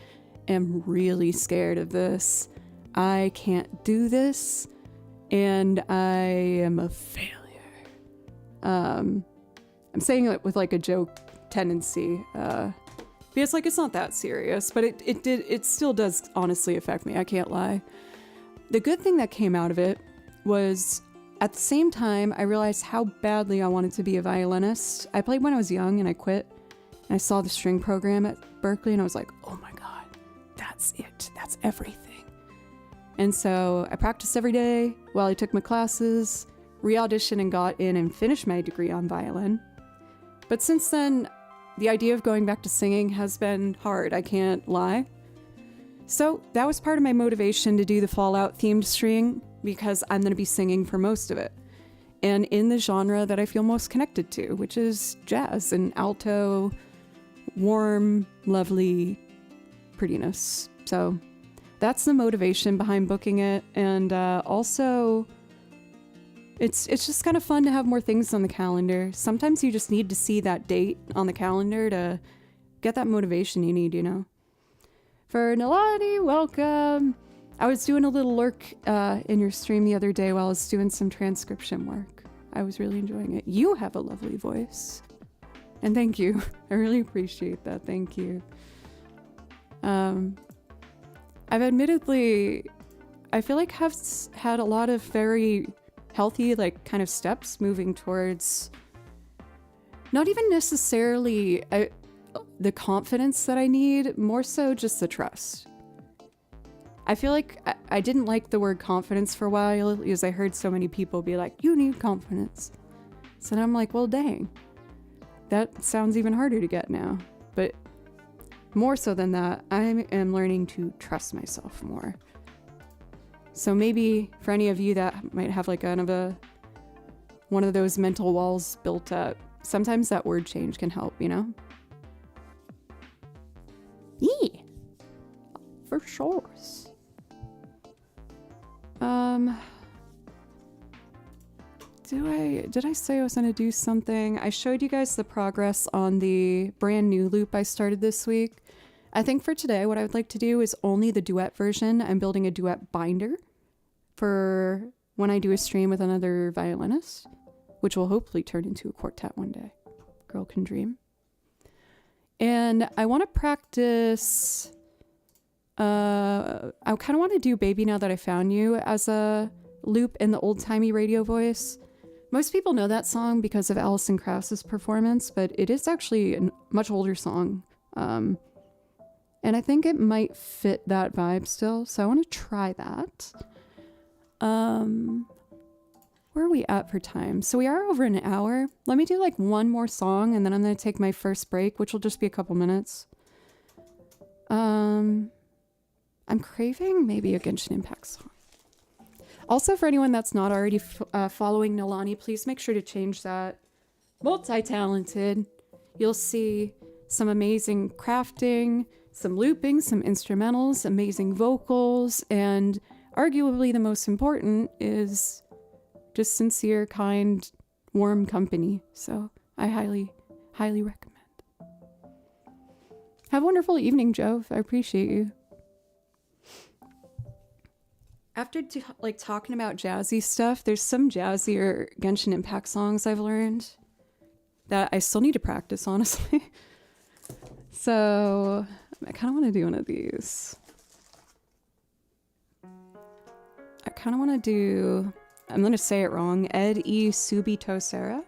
A: am really scared of this. I can't do this. And I am a failure. I'm saying it with like a joke tendency, because like it's not that serious, but it still does honestly affect me. I can't lie. The good thing that came out of it was at the same time, I realized how badly I wanted to be a violinist. I played when I was young and I quit. And I saw the string program at Berklee and I was like, oh my God, that's it. That's everything. And so I practiced every day while I took my classes, re-auditioned and got in and finished my degree on violin. But since then, the idea of going back to singing has been hard, I can't lie. So that was part of my motivation to do the Fallout themed stream, because I'm going to be singing for most of it. And in the genre that I feel most connected to, which is jazz and alto, warm, lovely prettiness. So that's the motivation behind booking it. And also, it's just kind of fun to have more things on the calendar. Sometimes you just need to see that date on the calendar to get that motivation you need, you know. For Nalani, welcome. I was doing a little lurk in your stream the other day while I was doing some transcription work. I was really enjoying it. You have a lovely voice. And thank you. I really appreciate that. Thank you. I've admittedly, I feel like have had a lot of very healthy, like, kind of steps moving towards not even necessarily the confidence that I need, more so just the trust. I feel like I didn't like the word confidence for a while because I heard so many people be like, you need confidence. So then I'm like, well, dang, that sounds even harder to get now. But more so than that, I am learning to trust myself more. So maybe for any of you that might have like kind of one of those mental walls built up, sometimes that word change can help, you know? Yeah, for sure. Did I say I was gonna do something? I showed you guys the progress on the brand new loop I started this week. I think for today, what I would like to do is only the duet version. I'm building a duet binder for when I do a stream with another violinist, which will hopefully turn into a quartet one day. Girl can dream. And I want to practice, I kind of want to do Baby Now That I Found You as a loop in the old-timey radio voice. Most people know that song because of Alison Krauss's performance, but it is actually a much older song. And I think it might fit that vibe still, so I want to try that. Where are we at for time? So we are over an hour. Let me do like one more song, and then I'm going to take my first break, which will just be a couple minutes. I'm craving maybe a Genshin Impact song. Also, for anyone that's not already following Nalani, please make sure to change that. Multi-talented. You'll see some amazing crafting, some looping, some instrumentals, amazing vocals, and arguably the most important is just sincere, kind, warm company. So I highly, highly recommend. Have a wonderful evening, Jove. I appreciate you. After talking about jazzy stuff, there's some jazzier Genshin Impact songs I've learned that I still need to practice, honestly. So I kind of want to do one of these. I kind of want to do, I'm going to say it wrong, Ed E Subito Sera.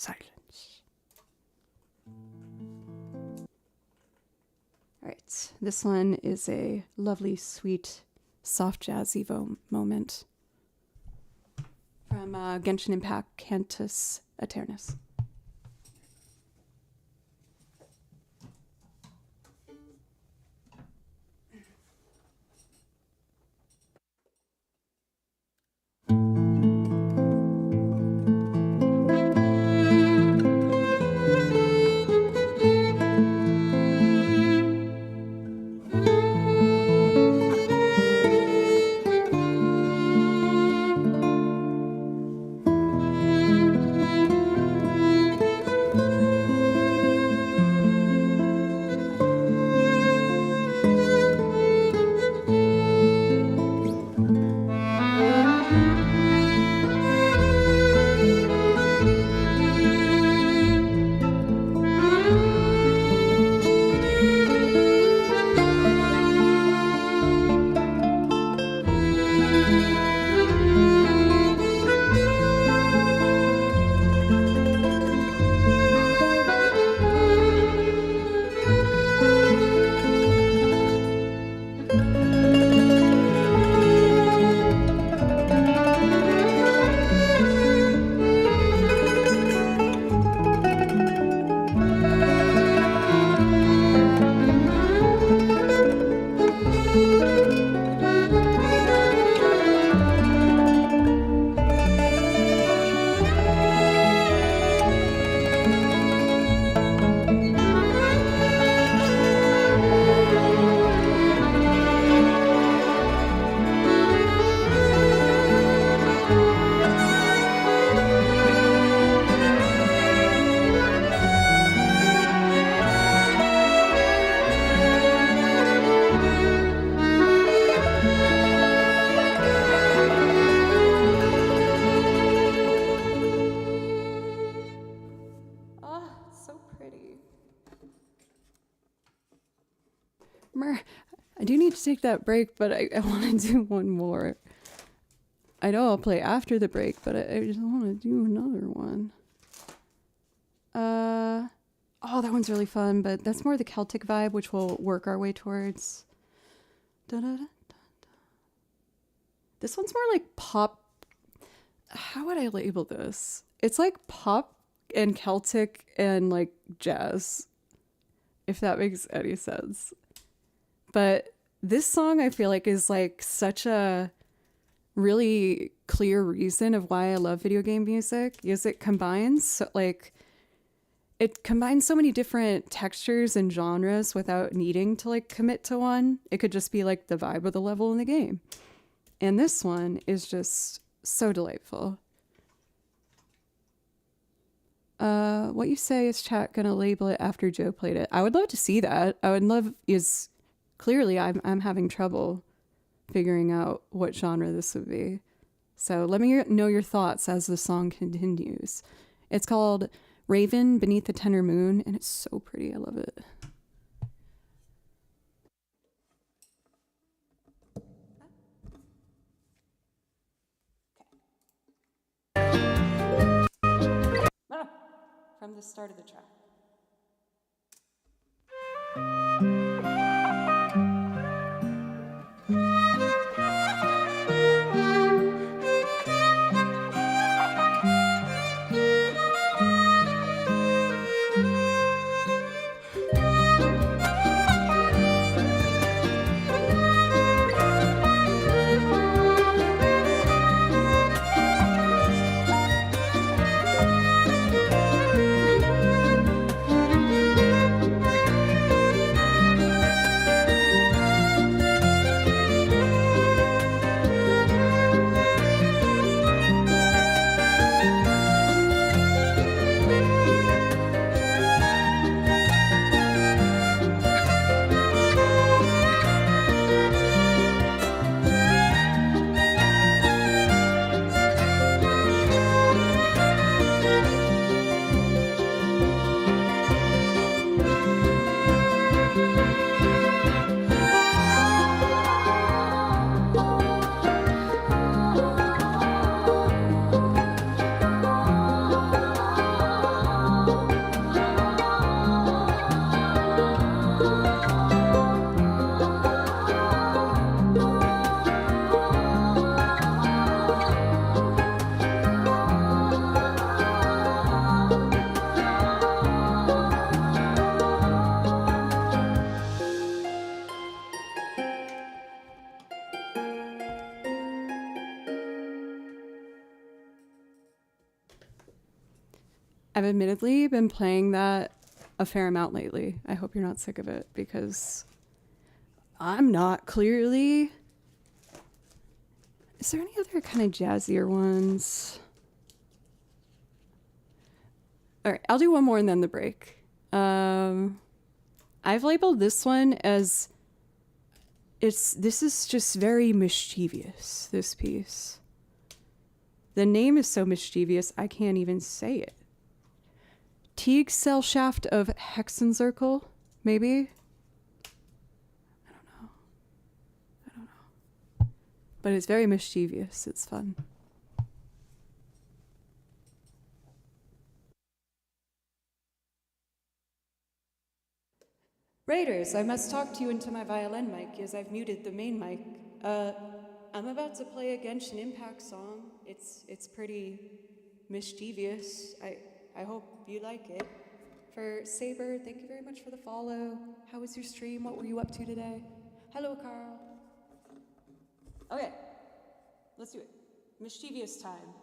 A: Silence. All right, this one is a lovely, sweet, soft jazzy moment from Genshin Impact Cantus Aeternus. I do need to take that break, but I want to do one more. I know I'll play after the break, but I just want to do another one. Oh, that one's really fun, but that's more the Celtic vibe, which we'll work our way towards. This one's more like pop. How would I label this? It's like pop and Celtic and like jazz, if that makes any sense. But this song I feel like is like such a really clear reason of why I love video game music, is it combines so many different textures and genres without needing to like commit to one. It could just be like the vibe of the level in the game. And this one is just so delightful. What you say, is chat gonna label it after Joe played it? I would love to see that. I would love, is clearly I'm having trouble figuring out what genre this would be. So let me know your thoughts as the song continues. It's called Raven Beneath the Tender Moon, and it's so pretty. I love it. From the start of the track. I've admittedly been playing that a fair amount lately. I hope you're not sick of it, because I'm not, clearly. Is there any other kind of jazzier ones? All right, I'll do one more and then the break. I've labeled this one as this is just very mischievous, this piece. The name is so mischievous, I can't even say it. Teague cell shaft of Hexenzirkel, maybe? I don't know. But it's very mischievous, it's fun. Raiders, I must talk to you into my violin mic, as I've muted the main mic. I'm about to play a Genshin Impact song. It's pretty mischievous. I hope you like it. For Saber, thank you very much for the follow. How was your stream? What were you up to today? Hello, Carl. Okay, let's do it. Mischievous time.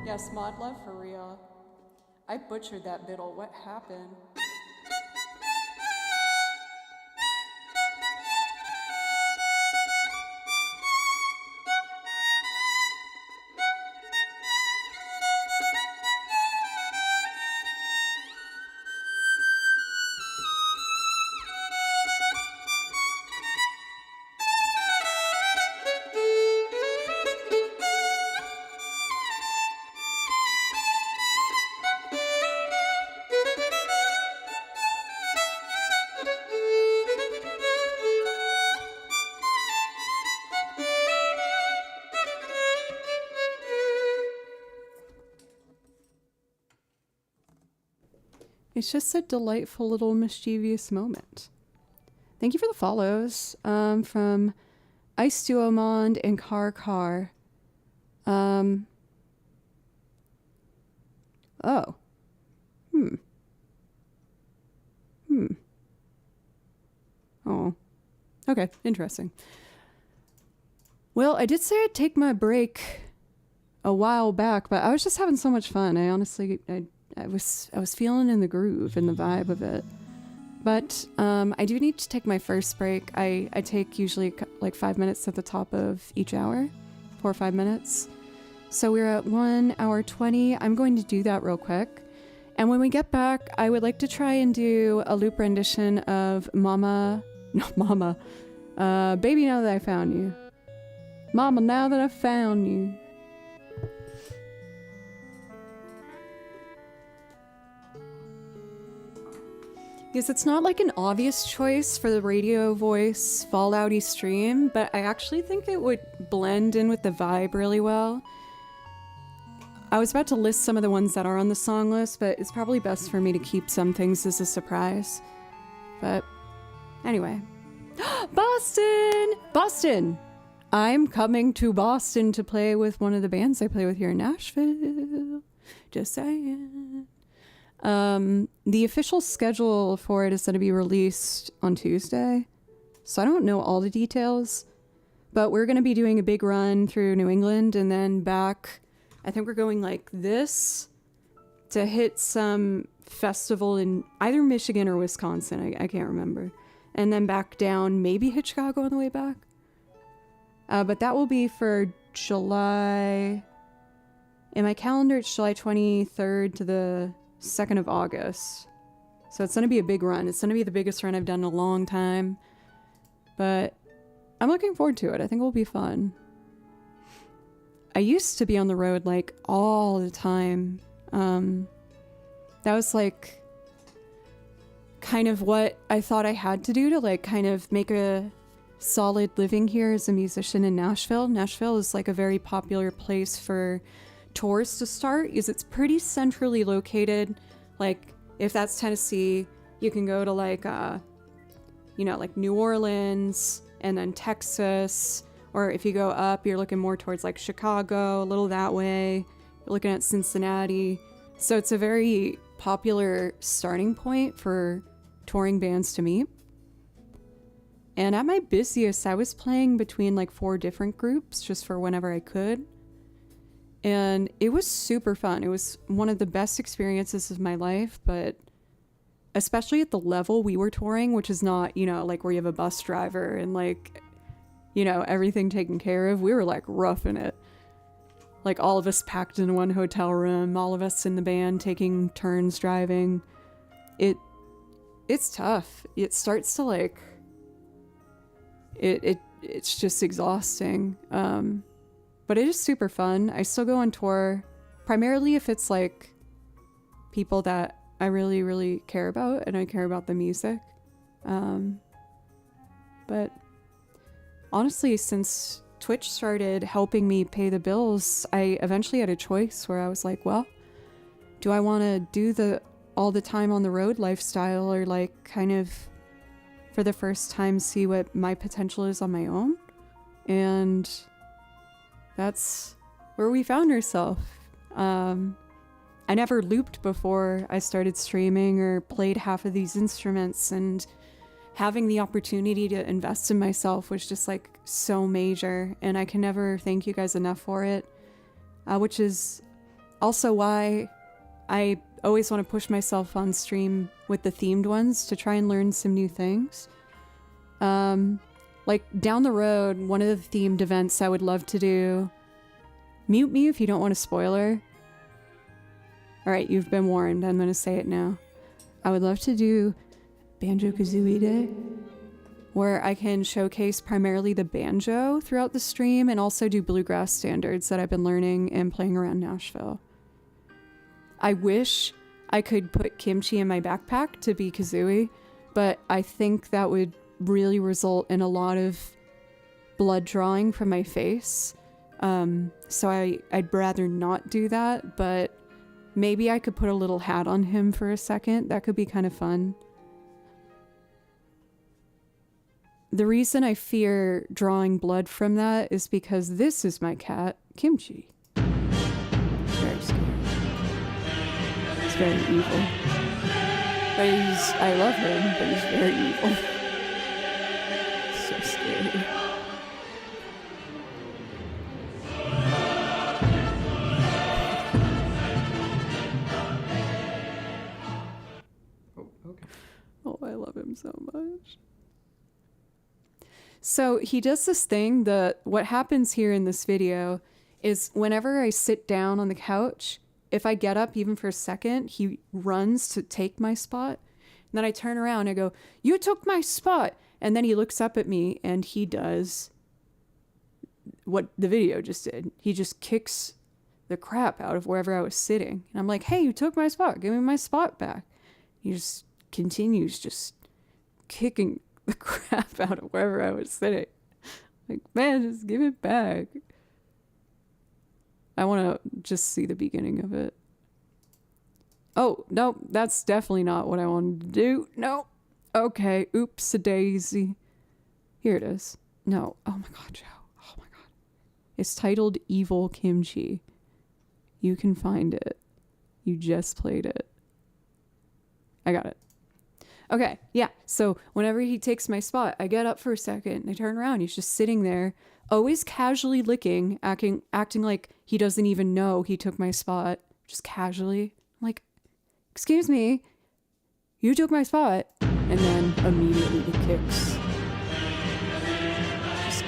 A: Yes, Mod Love for real. I butchered that biddle. What happened? It's just a delightful little mischievous moment. Thank you for the follows from Ice Duomond and Car. Oh. Oh. Okay, interesting. Well, I did say I'd take my break a while back, but I was just having so much fun. I honestly, I was feeling in the groove and the vibe of it. But I do need to take my first break. I take usually like 5 minutes at the top of each hour, 4 or 5 minutes. So we're at 1 hour 20. I'm going to do that real quick. And when we get back, I would like to try and do a loop rendition of Baby Now That I Found You. Mama, Now That I Found You. Because it's not like an obvious choice for the radio voice Fallouty stream, but I actually think it would blend in with the vibe really well. I was about to list some of the ones that are on the song list, but it's probably best for me to keep some things as a surprise. But anyway. Boston! Boston! I'm coming to Boston to play with one of the bands I play with here in Nashville. Just saying. The official schedule for it is going to be released on Tuesday, so I don't know all the details, but we're going to be doing a big run through New England and then back. I think we're going like this to hit some festival in either Michigan or Wisconsin. I can't remember. And then back down, maybe hit Chicago on the way back. But that will be for July. In my calendar, it's July 23rd to the 2nd of August. So it's going to be a big run. It's going to be the biggest run I've done in a long time. But I'm looking forward to it. I think it will be fun. I used to be on the road like all the time. That was like kind of what I thought I had to do to like kind of make a solid living here as a musician in Nashville. Nashville is like a very popular place for tours to start because it's pretty centrally located. Like if that's Tennessee, you can go to like like New Orleans and then Texas, or if you go up, you're looking more towards like Chicago, a little that way. You're looking at Cincinnati. So it's a very popular starting point for touring bands to meet. And at my busiest, I was playing between like 4 different groups just for whenever I could. And it was super fun. It was one of the best experiences of my life, but especially at the level we were touring, which is not, like where you have a bus driver and like, everything taken care of. We were like roughing it. Like all of us packed in one hotel room, all of us in the band taking turns driving. It's tough. It starts to like, it's just exhausting. But it is super fun. I still go on tour, primarily if it's like people that I really, really care about and I care about the music. But honestly, since Twitch started helping me pay the bills, I eventually had a choice where I was like, well, do I want to do the all the time on the road lifestyle, or like kind of for the first time see what my potential is on my own? And that's where we found ourselves. I never looped before I started streaming or played half of these instruments, and having the opportunity to invest in myself was just like so major, and I can never thank you guys enough for it, which is also why I always want to push myself on stream with the themed ones to try and learn some new things. Like down the road, one of the themed events I would love to do, mute me if you don't want a spoiler. Alright, you've been warned, I'm gonna say it now. I would love to do Banjo-Kazooie Day, where I can showcase primarily the banjo throughout the stream and also do bluegrass standards that I've been learning and playing around Nashville. I wish I could put kimchi in my backpack to be Kazooie, but I think that would really result in a lot of blood drawing from my face. So I'd rather not do that, but maybe I could put a little hat on him for a second. That could be kind of fun. The reason I fear drawing blood from that is because this is my cat, Kimchi. It's very scary. He's very evil. But I love him, but he's very evil. So scary. Oh, I love him so much. So he does this thing that what happens here in this video is whenever I sit down on the couch, if I get up even for a second, he runs to take my spot. And then I turn around and I go, "You took my spot." And then he looks up at me and he does what the video just did. He just kicks the crap out of wherever I was sitting. And I'm like, "Hey, you took my spot. Give me my spot back." He just continues just kicking the crap out of wherever I was sitting. Like, man, just give it back. I want to just see the beginning of it. Oh, no, that's definitely not what I wanted to do. No. Okay, oops-a-daisy. Here it is. No. Oh my god, Joe. Oh my god. It's titled Evil Kimchi. You can find it. You just played it. I got it. Okay, yeah. So whenever he takes my spot, I get up for a second and I turn around. He's just sitting there, always casually licking, acting like he doesn't even know he took my spot. Just casually. I'm like, excuse me, you took my spot. And then immediately he kicks. Just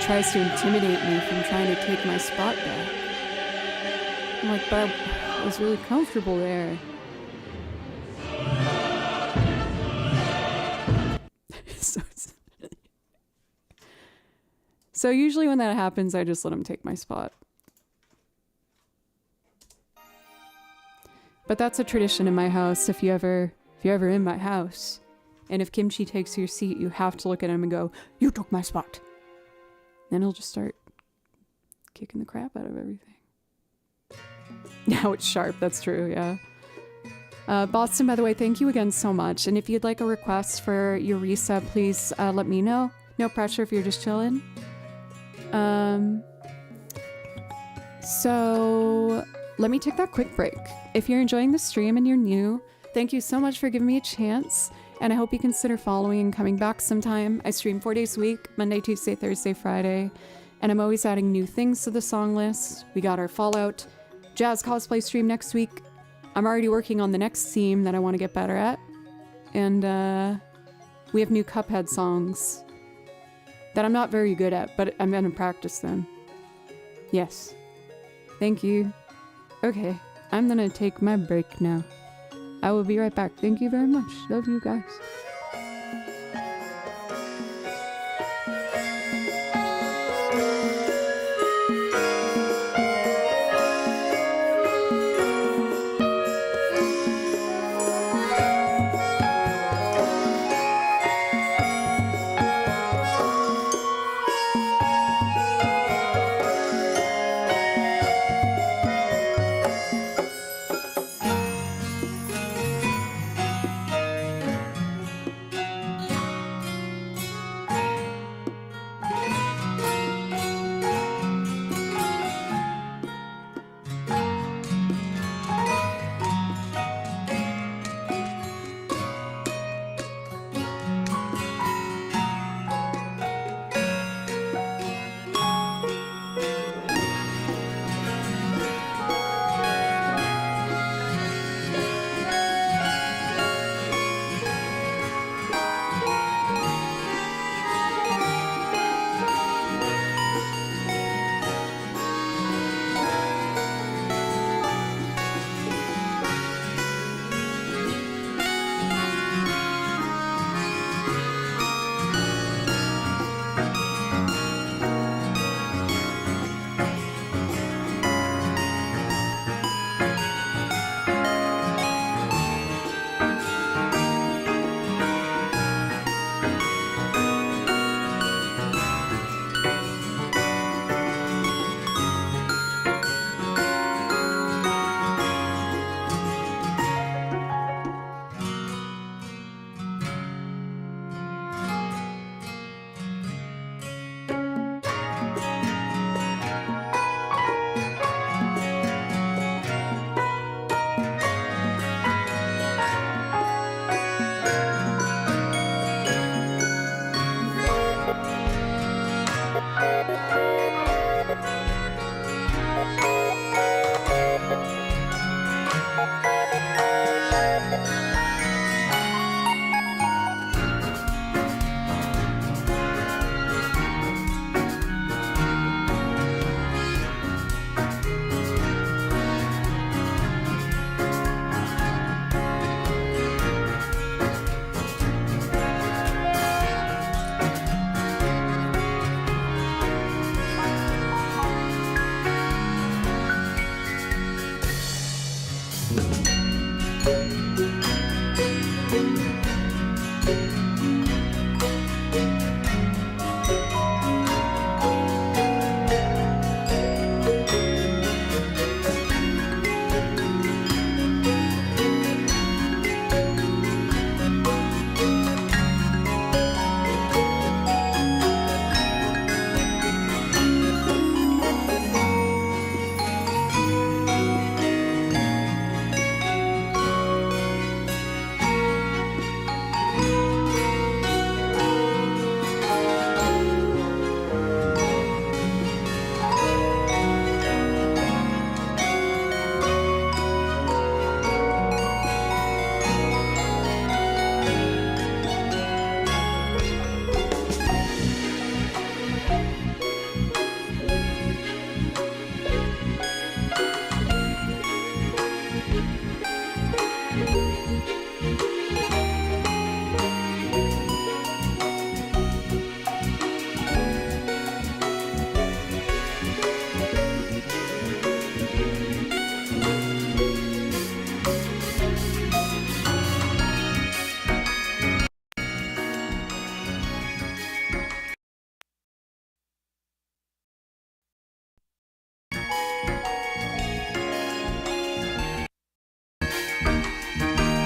A: tries to intimidate me from trying to take my spot back. I'm like, but I was really comfortable there. So usually when that happens, I just let him take my spot. But that's a tradition in my house. If you're ever in my house, and if Kimchi takes your seat, you have to look at him and go, "You took my spot." Then he'll just start kicking the crap out of everything. Now it's sharp. That's true. Yeah. Boston, by the way, thank you again so much. And if you'd like a request for your resub, please let me know. No pressure if you're just chilling. So let me take that quick break. If you're enjoying the stream and you're new, thank you so much for giving me a chance. And I hope you consider following and coming back sometime. I stream 4 days a week, Monday, Tuesday, Thursday, Friday. And I'm always adding new things to the song list. We got our Fallout Jazz cosplay stream next week. I'm already working on the next theme that I want to get better at. And we have new Cuphead songs that I'm not very good at, but I'm gonna practice them. Yes. Thank you. Okay, I'm gonna take my break now. I will be right back. Thank you very much. Love you guys.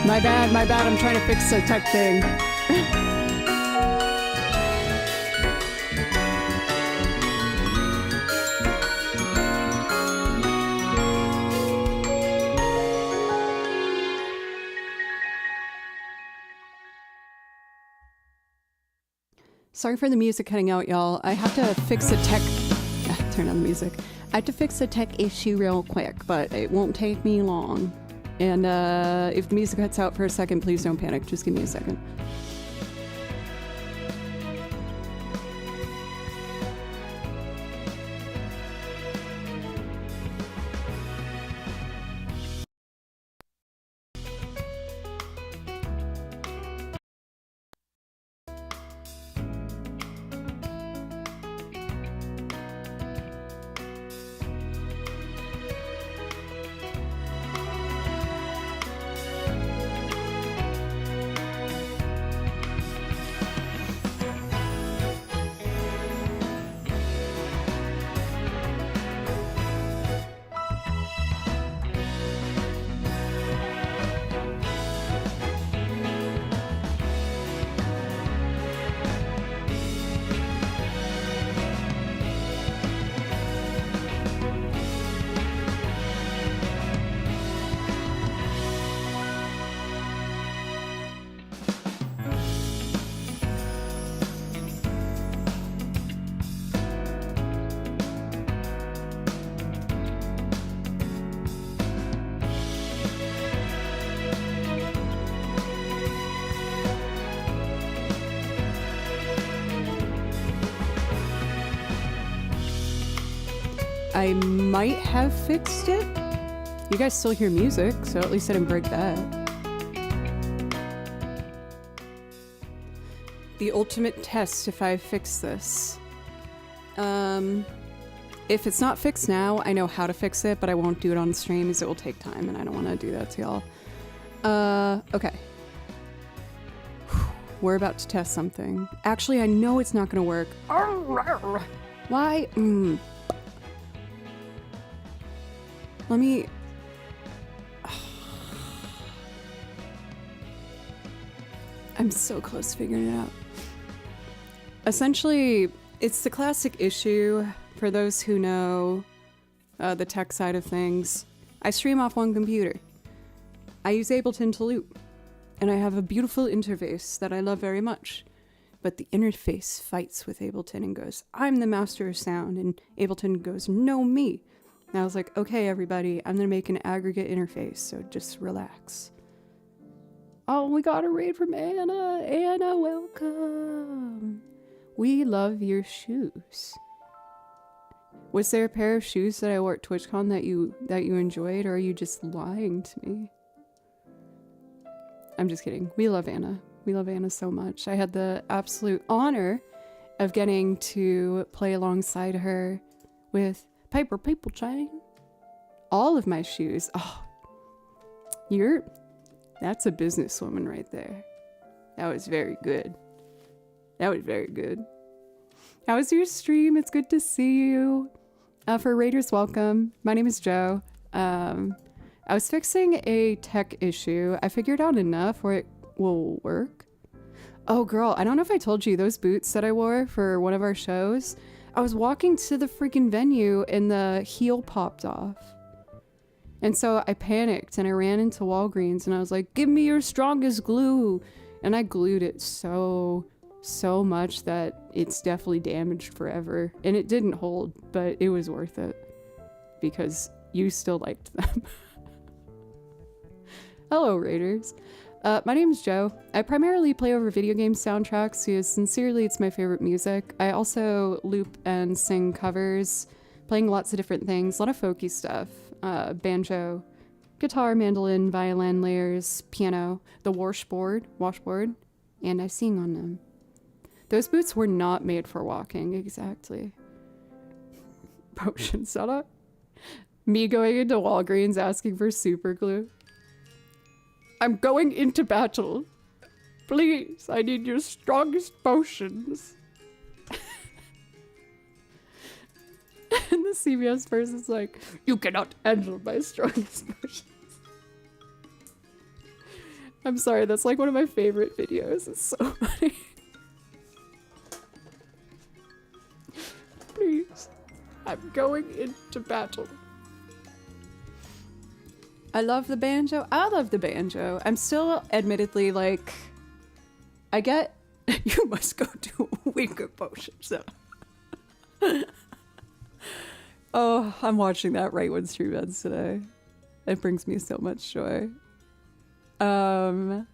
A: My bad, I'm trying to fix a tech thing. Sorry for the music cutting out, y'all. I have to fix a tech... turn on the music. I have to fix a tech issue real quick, but it won't take me long. And if the music cuts out for a second, please don't panic. Just give me a second. I might have fixed it. You guys still hear music, so at least I didn't break that. The ultimate test if I fix this. If it's not fixed now, I know how to fix it, but I won't do it on stream as it will take time and I don't want to do that to y'all. Okay. We're about to test something. Actually, I know it's not gonna work. Why? Let me... I'm so close to figuring it out. Essentially, it's the classic issue for those who know the tech side of things. I stream off one computer. I use Ableton to loop, and I have a beautiful interface that I love very much. But the interface fights with Ableton and goes, I'm the master of sound, and Ableton goes, no, me. And I was like, okay, everybody, I'm gonna make an aggregate interface, so just relax. Oh, we got a raid from Anna. Anna, welcome. We love your shoes. Was there a pair of shoes that I wore at TwitchCon that you enjoyed, or are you just lying to me? I'm just kidding. We love Anna. We love Anna so much. I had the absolute honor of getting to play alongside her with Piper People Chain. All of my shoes. Oh, that's a businesswoman right there. That was very good. That was very good. How was your stream? It's good to see you. For Raiders, welcome. My name is Joe. I was fixing a tech issue. I figured out enough where it will work. Oh girl, I don't know if I told you those boots that I wore for one of our shows. I was walking to the freaking venue and the heel popped off. And so I panicked and I ran into Walgreens and I was like, give me your strongest glue. And I glued it so much that it's definitely damaged forever. And it didn't hold, but it was worth it because you still liked them. Hello, Raiders. My name is Joe. I primarily play over video game soundtracks because sincerely it's my favorite music. I also loop and sing covers, playing lots of different things, a lot of folky stuff. Banjo, guitar, mandolin, violin, layers, piano, the washboard, and I sing on them. Those boots were not made for walking, exactly. Potion setup. Me going into Walgreens asking for super glue. I'm going into battle. Please, I need your strongest potions. And the CVS person's like, you cannot handle my strongest potions. I'm sorry, that's like one of my favorite videos. It's so funny. Please. I'm going into battle. I love the banjo. I love the banjo. I'm still admittedly like, I get, you must go do a week of potions. Oh, I'm watching that right when stream ends today. It brings me so much joy. Let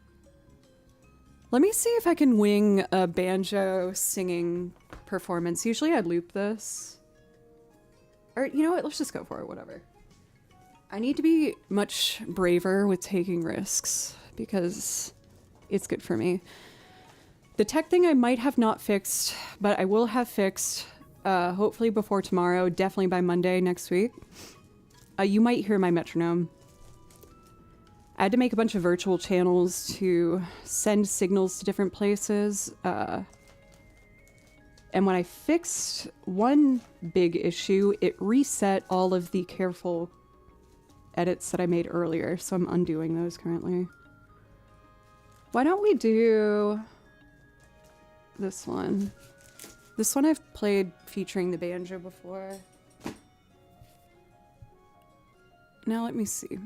A: me see if I can wing a banjo singing performance. Usually I loop this. Or, you know what? Let's just go for it. Whatever. I need to be much braver with taking risks because it's good for me. The tech thing I might have not fixed, but I will have fixed hopefully before tomorrow, definitely by Monday next week. You might hear my metronome. I had to make a bunch of virtual channels to send signals to different places. And when I fixed one big issue, it reset all of the careful edits that I made earlier. So I'm undoing those currently. Why don't we do this one? This one I've played featuring the banjo before. Now let me see.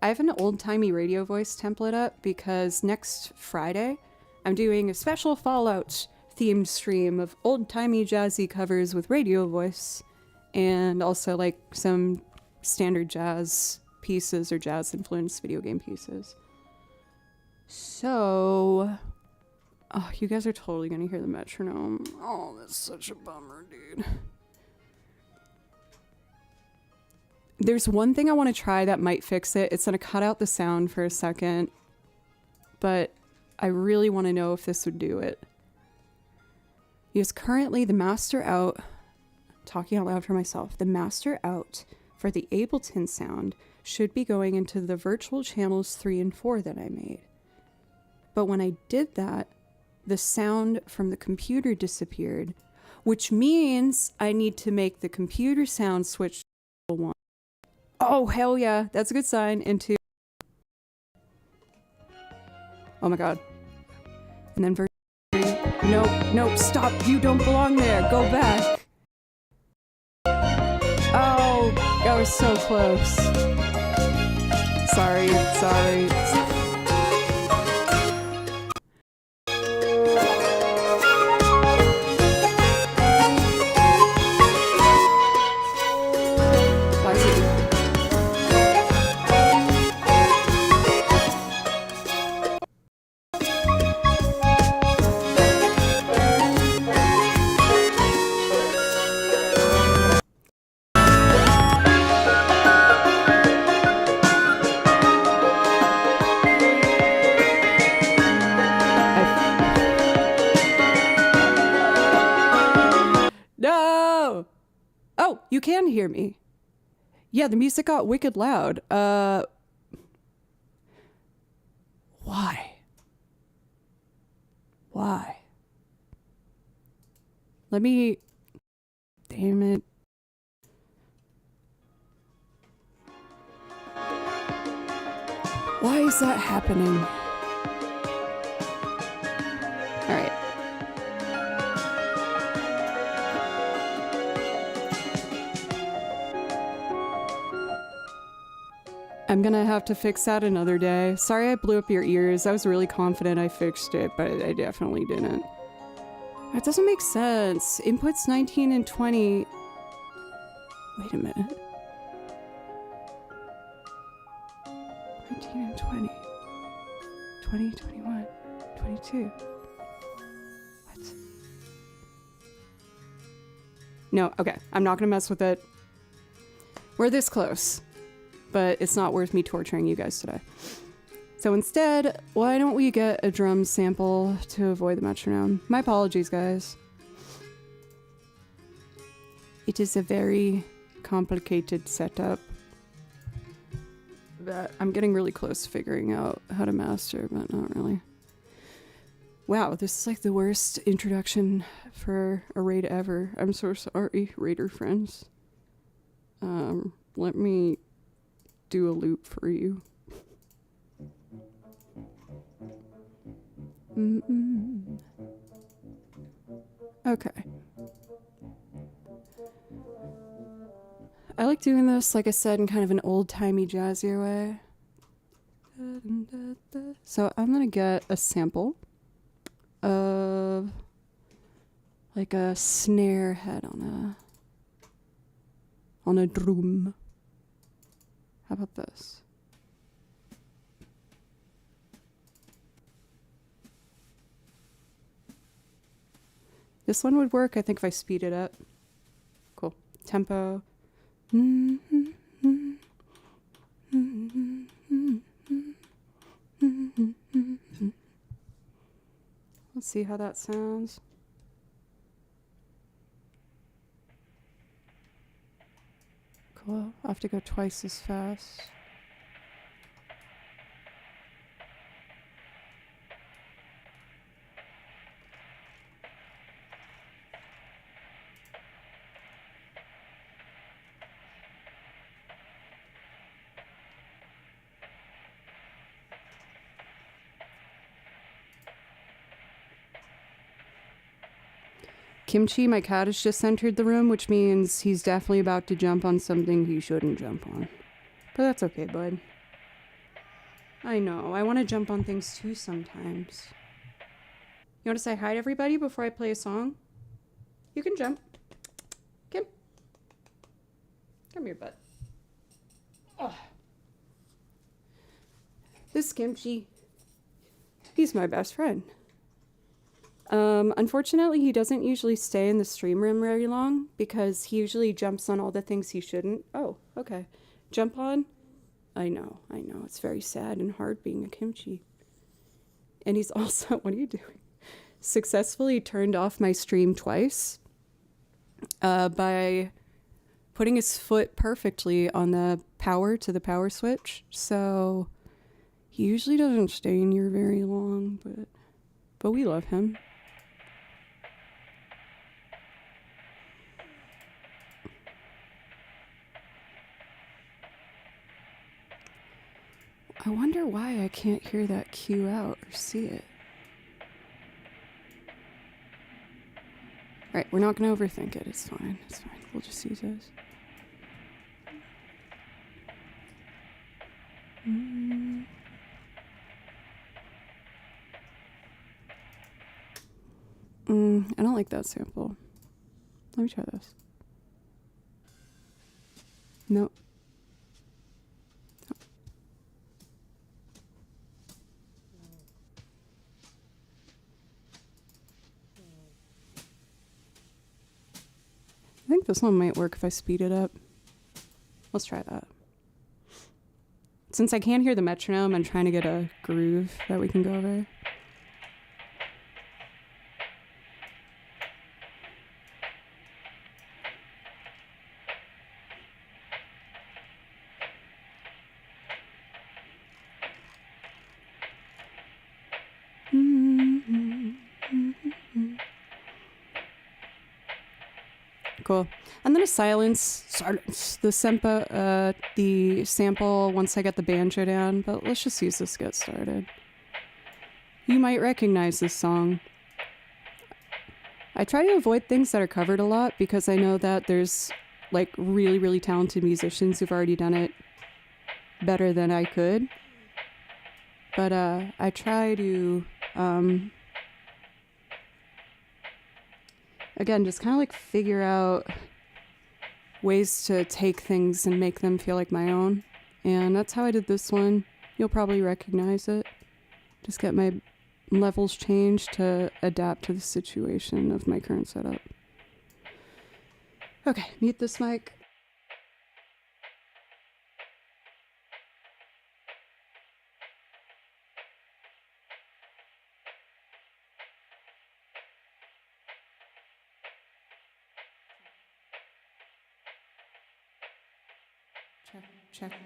A: I have an old-timey radio voice template up because next Friday I'm doing a special Fallout themed stream of old-timey jazzy covers with radio voice and also like some standard jazz pieces or jazz-influenced video game pieces. So... oh, you guys are totally gonna hear the metronome. Oh, that's such a bummer, dude. There's one thing I want to try that might fix it. It's gonna cut out the sound for a second, but I really want to know if this would do it. Because currently the master out, talking out loud for myself, the master out for the Ableton sound should be going into the virtual channels 3 and 4 that I made. But when I did that, the sound from the computer disappeared, which means I need to make the computer sound switch to 1. Oh, hell yeah. That's a good sign. Into... oh my god. And then version 3. Nope, nope, stop. You don't belong there. Go back. Oh, that was so close. Sorry, sorry. No! Oh, you can hear me. Yeah, the music got wicked loud. Why? Why? Let me... damn it. Why is that happening? All right. I'm gonna have to fix that another day. Sorry I blew up your ears. I was really confident I fixed it, but I definitely didn't. That doesn't make sense. Inputs 19 and 20... wait a minute. 19 and 20. 20, 21, 22. What? No, okay. I'm not gonna mess with it. We're this close. But it's not worth me torturing you guys today. So instead, why don't we get a drum sample to avoid the metronome? My apologies, guys. It is a very complicated setup that I'm getting really close to figuring out how to master, but not really. Wow, this is like the worst introduction for a raid ever. I'm so sorry, raider friends. Let me do a loop for you. Okay. I like doing this, like I said, in kind of an old-timey, jazzier way. So I'm gonna get a sample of like a snare head on a drum. How about this? This one would work, I think, if I speed it up. Cool. Tempo. Let's see how that sounds. Cool. I'll have to go twice as fast. Kimchi, my cat, has just entered the room, which means he's definitely about to jump on something he shouldn't jump on. But that's okay, bud. I know, I want to jump on things too sometimes. You want to say hi to everybody before I play a song? You can jump. Kim. Come here, bud. Oh. This Kimchi, he's my best friend. Unfortunately, he doesn't usually stay in the stream room very long because he usually jumps on all the things he shouldn't. Oh, okay. Jump on? I know. It's very sad and hard being a Kimchi. And he's also, what are you doing? Successfully turned off my stream twice by putting his foot perfectly on the power to the power switch. So he usually doesn't stay in here very long, but we love him. I wonder why I can't hear that cue out or see it. Right, we're not going to overthink it. It's fine. We'll just use this. I don't like that sample. Let me try this. Nope. I think this one might work if I speed it up. Let's try that. Since I can't hear the metronome, I'm trying to get a groove that we can go over. Cool. I'm gonna silence the sample once I get the banjo down, but let's just use this to get started. You might recognize this song. I try to avoid things that are covered a lot because I know that there's like really, really talented musicians who've already done it better than I could. But I try to again, just kind of like figure out ways to take things and make them feel like my own. And that's how I did this one. You'll probably recognize it. Just get my levels changed to adapt to the situation of my current setup. Okay, mute this mic.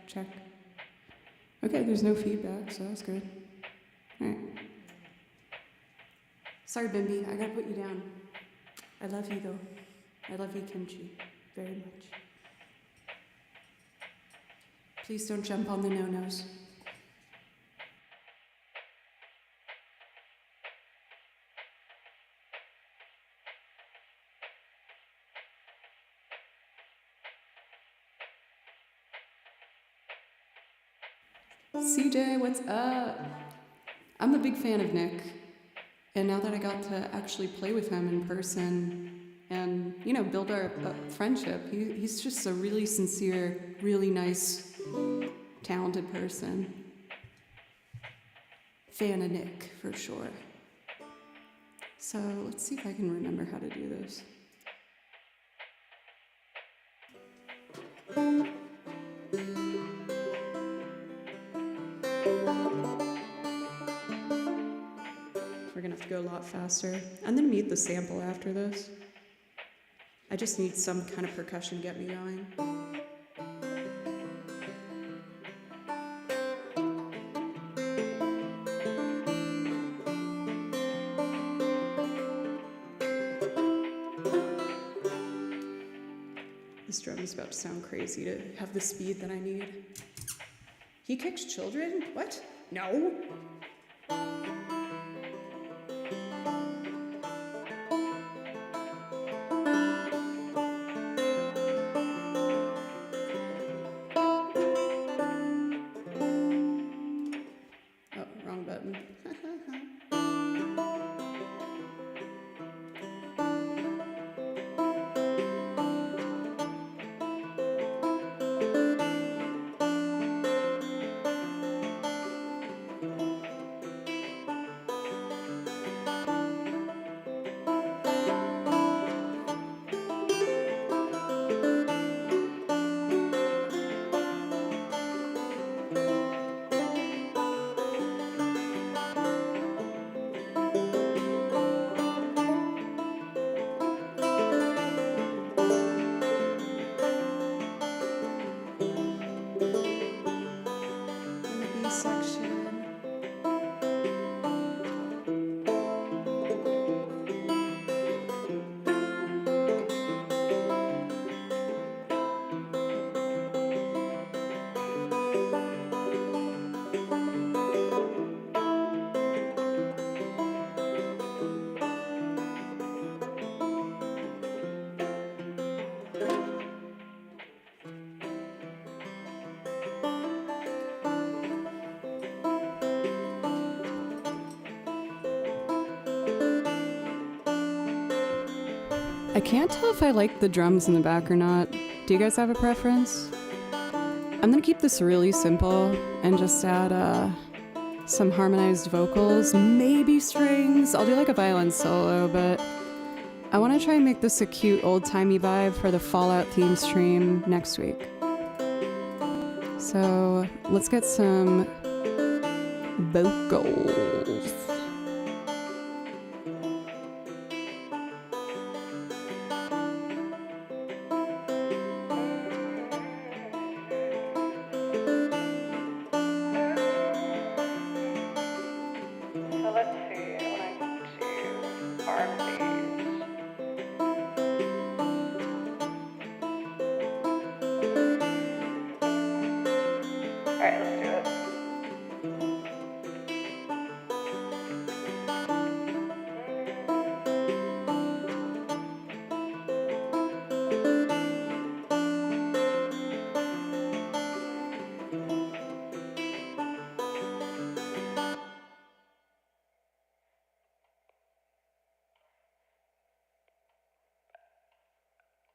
A: Check. Okay, there's no feedback, so that's good. Alright. Sorry, Bimby, I gotta put you down. I love you, though. I love you, Kimchi, very much. Please don't jump on the no-nos. CJ, what's up? I'm a big fan of Nick, and now that I got to actually play with him in person and, you know, build our friendship, he's just a really sincere, really nice, talented person. Fan of Nick, for sure. So let's see if I can remember how to do this. We're gonna have to go a lot faster. I'm gonna mute the sample after this. I just need some kind of percussion to get me going. This drum is about to sound crazy to have the speed that I need. He kicks children? What? No. Oh, wrong button. Section. I can't tell if I like the drums in the back or not. Do you guys have a preference? I'm gonna keep this really simple and just add some harmonized vocals, maybe strings. I'll do like a violin solo, but I want to try and make this a cute old-timey vibe for the Fallout theme stream next week. So let's get some vocals.
B: So let's see, I want to arm these. Alright, let's do it.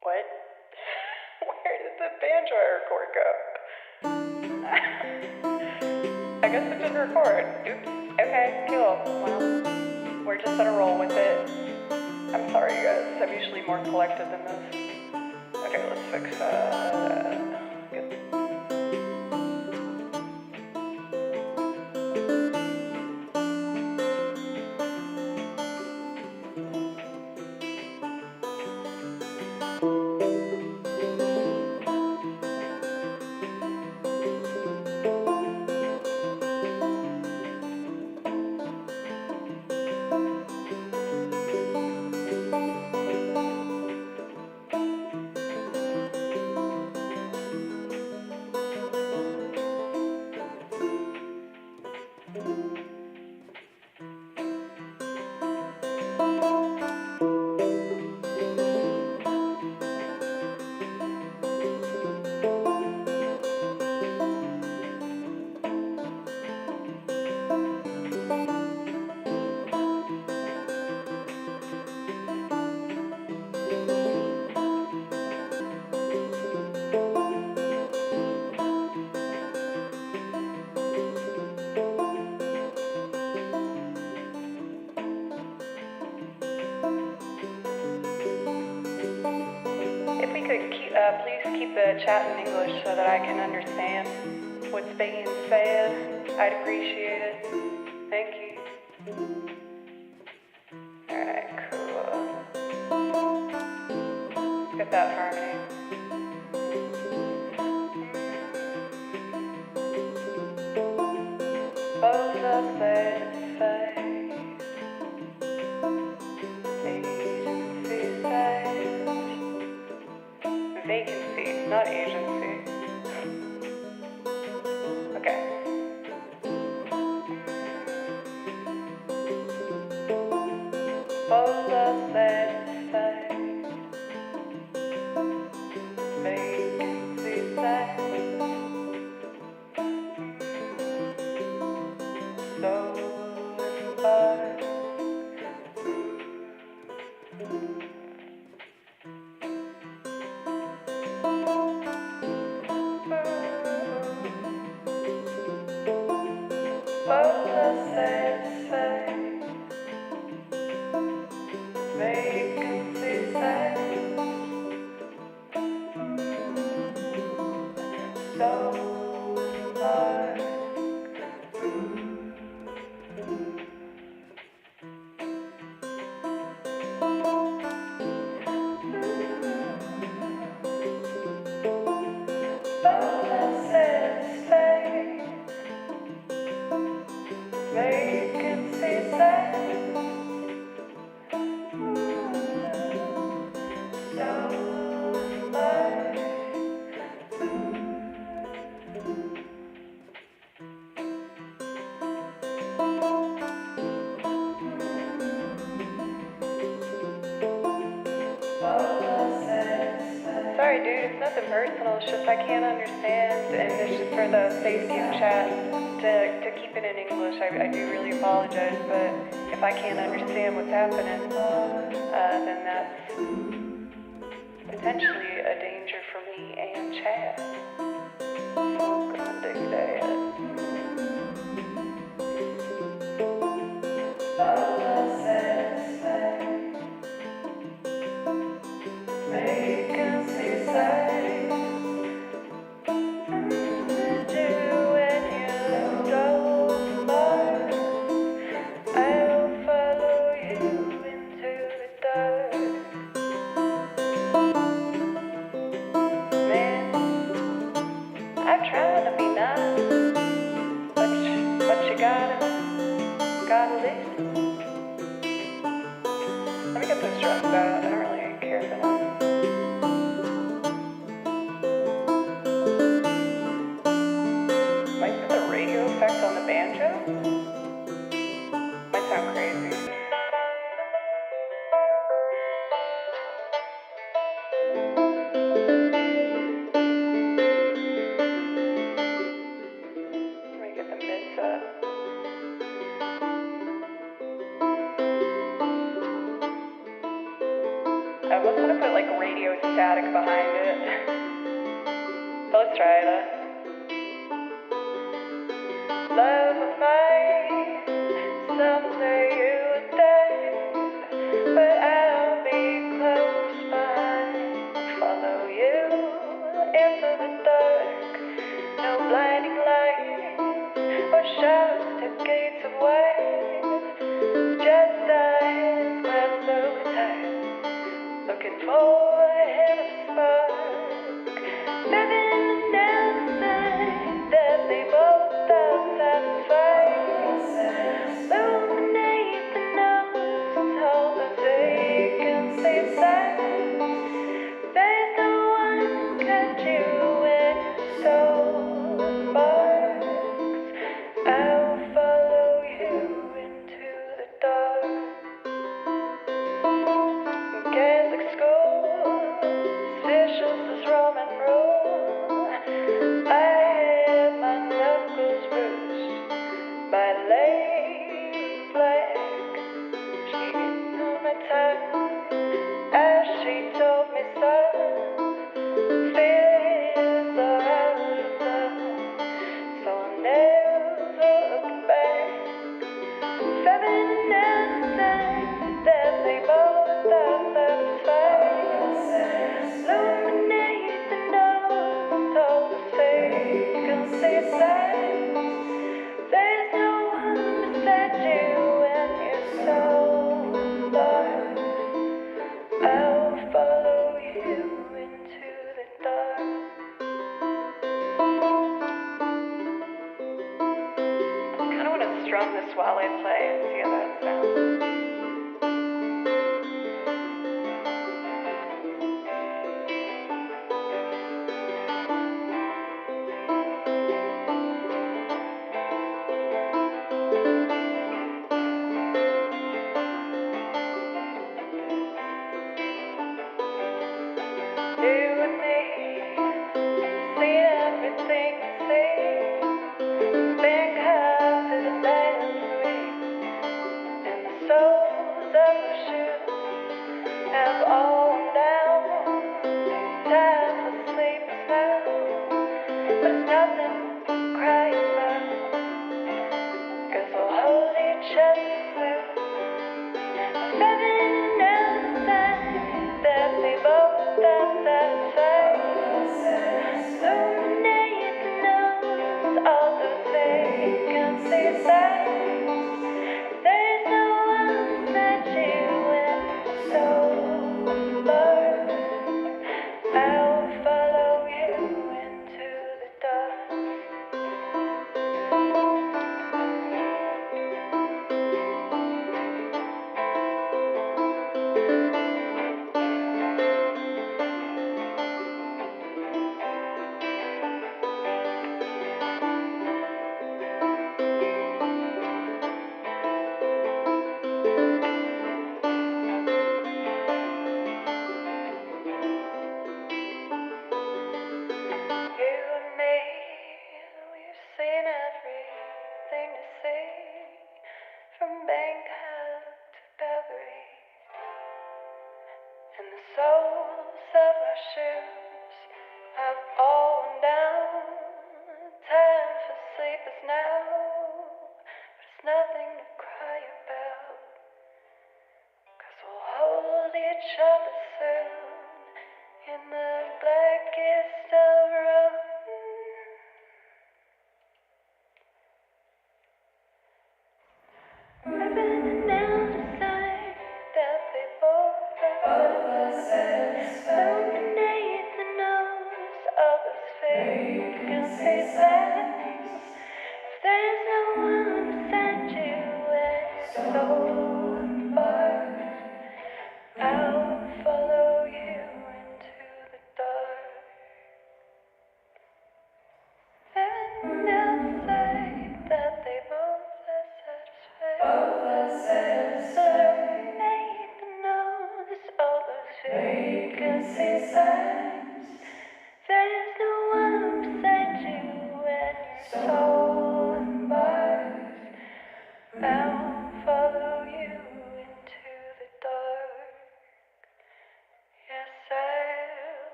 B: What? Where did the banjo record go? I guess it didn't record. Oops. Okay, cool. Well, we're just gonna roll with it. I'm sorry, you guys. I'm usually more collected than this. Okay, let's fix that. Good. could please keep the chat in English so that I can understand what's being said, I'd appreciate it. Thank you. Alright, cool. Let's get that harmony. Both the same face, agency says. Vacancy, not agency. Okay. Both the same face, vacancy says. So embarrassed. Both the same face, vacancy says. So embarrassed. Vacancy says. So much. Sorry, dude, it's nothing personal. It's just I can't understand, and it's just for the safety of chat to keep it in English. I do really apologize, but if I can't understand what's happening, then that's potentially a danger for me and chat. So gonna dig that. Vacancy says. Did you when you drove by? I'll follow you into the dark. Man, I've tried to be nice, but you gotta listen. Let me get those drums out. I don't really care for them. Might put the radio effect on the banjo? Might sound crazy. Let me get the mids up. I almost want to put like radio static behind it. But let's try it. Love of mine, someday you will die, but I'll be close behind. Follow you into the dark, no blinding light or shouts to gates of white. Just eyes glass so tight, looking for a hint of spark. Living down the side that they both are satisfied. Illuminate the nose and hold the vacancy sign. There's no one catch you when you're so embarked. I'll follow you into the dark. Catholic school, vicious as Roman rule. I had my knuckles bruised by lame flag. She held my tongue as she told me, son, fears are out of love, so I'll never look back. 7 and 9 that they both are satisfied. Illuminate this while I play and see how that sounds.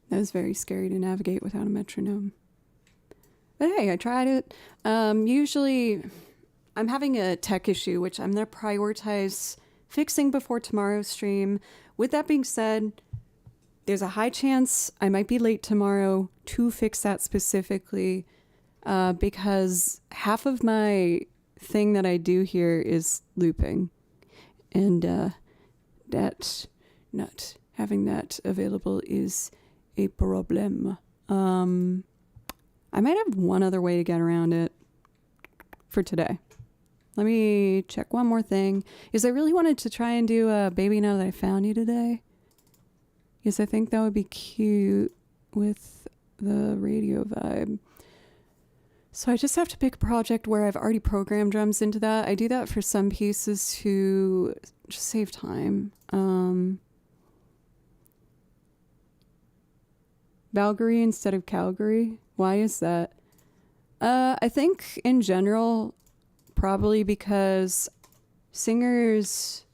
A: That was very scary to navigate without a metronome. But hey, I tried it. Usually I'm having a tech issue, which I'm going to prioritize fixing before tomorrow's stream. With that being said, there's a high chance I might be late tomorrow to fix that specifically, because half of my thing that I do here is looping. And that not having that available is a problem. I might have one other way to get around it for today. Let me check one more thing. Is I really wanted to try and do a Baby Now That I Found You today. Because I think that would be cute with the radio vibe. So I just have to pick a project where I've already programmed drums into that. I do that for some pieces to just save time. Valkyrie instead of Calgary. Why is that? I think in general, probably because singers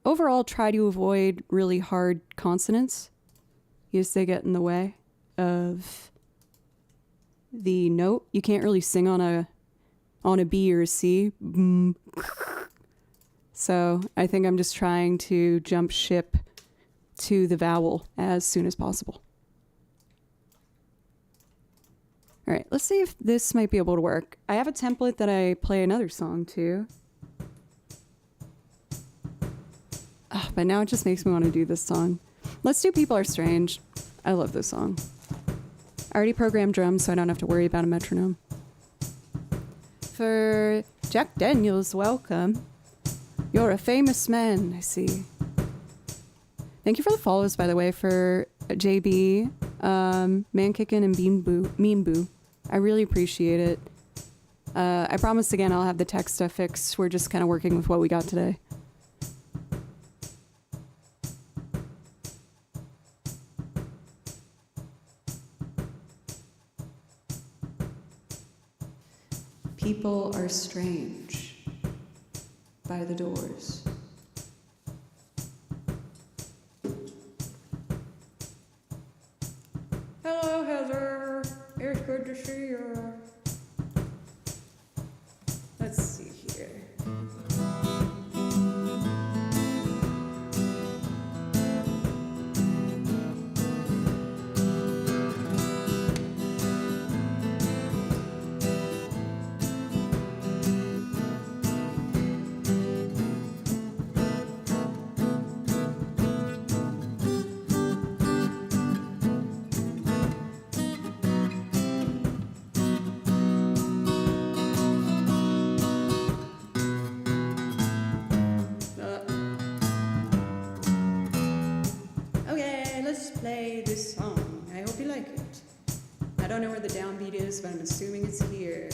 A: overall try to avoid really hard consonants because they get in the way of the note. You can't really sing on a B or a C. So I think I'm just trying to jump ship to the vowel as soon as possible. All right, let's see if this might be able to work. I have a template that I play another song to. but now it just makes me want to do this song. Let's do People Are Strange. I love this song. I already programmed drums, so I don't have to worry about a metronome. For Jack Daniels, welcome. You're a famous man, I see. Thank you for the follows, by the way, for JB, Mankickin, and Mean Boo. I really appreciate it. I promise again I'll have the tech stuff fixed. We're just kind of working with what we got today. People Are Strange by The Doors. Hello, Heather. It's good to see you. Let's see here. Play this song. I hope you like it. I don't know where the downbeat is, but I'm assuming it's here.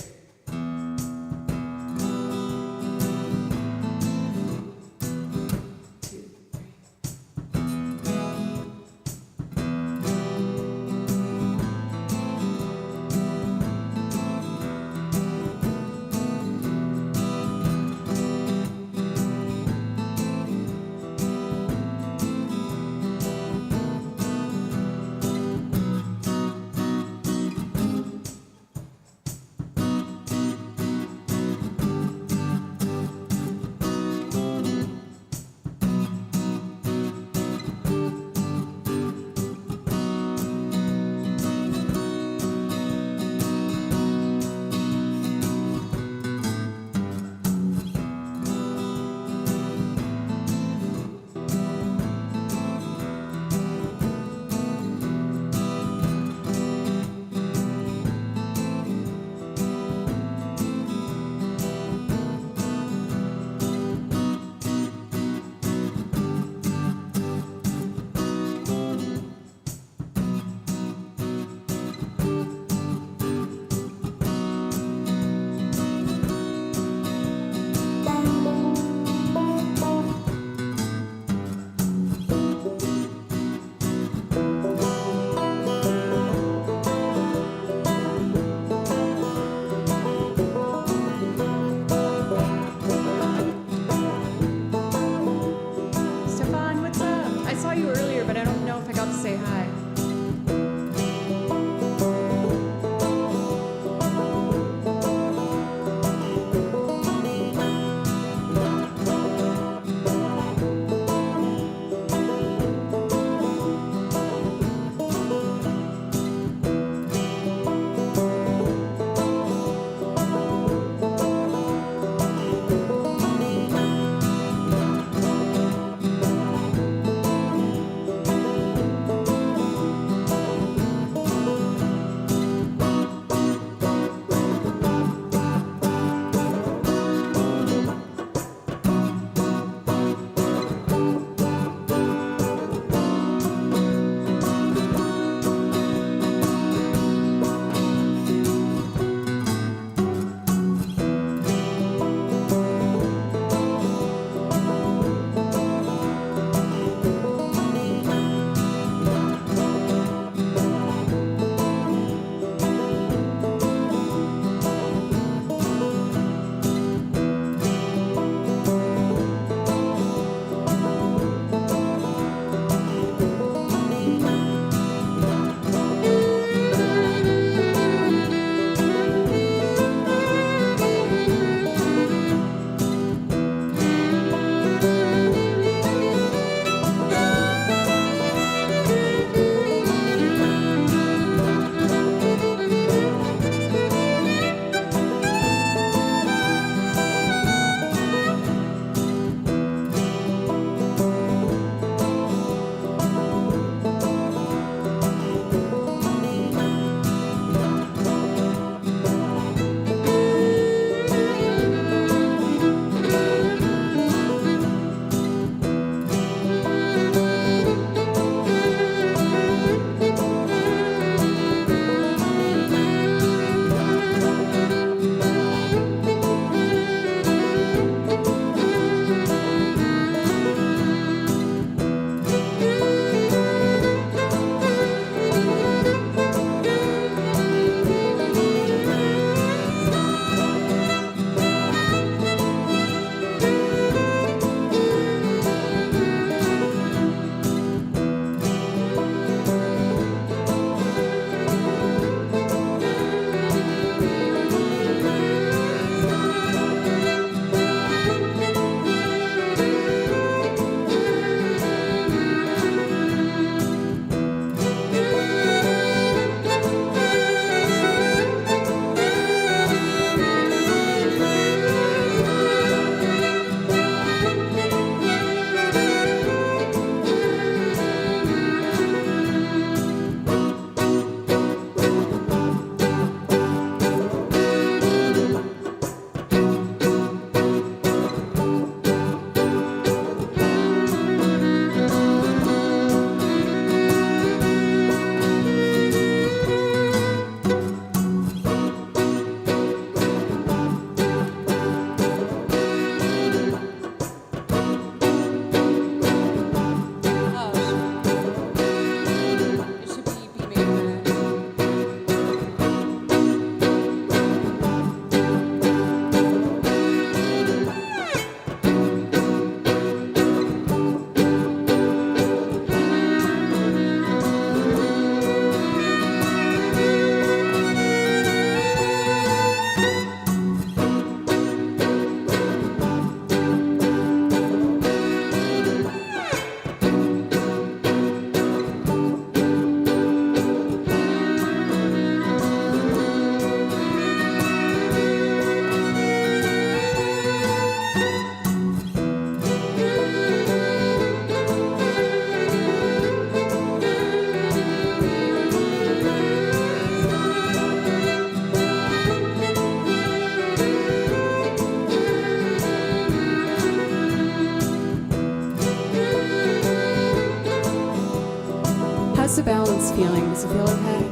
A: balance feeling. Does it feel okay?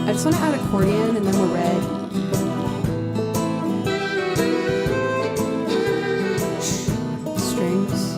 A: I just want to add accordion and then we're red. Strings.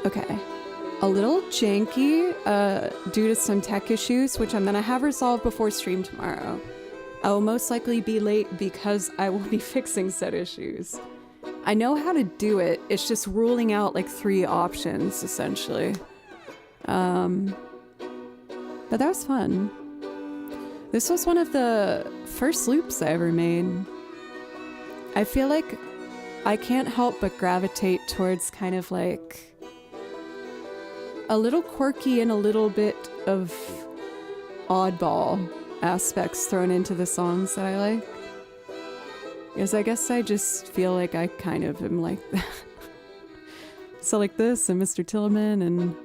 A: Okay. A little janky due to some tech issues, which I'm gonna have resolved before stream tomorrow. I will most likely be late because I will be fixing said issues. I know how to do it, it's just ruling out like 3 options, essentially. But that was fun. This was one of the first loops I ever made. I feel like I can't help but gravitate towards kind of like a little quirky and a little bit of oddball aspects thrown into the songs that I like. Because I guess I just feel like I kind of am like that. So like this and Mr. Tillman and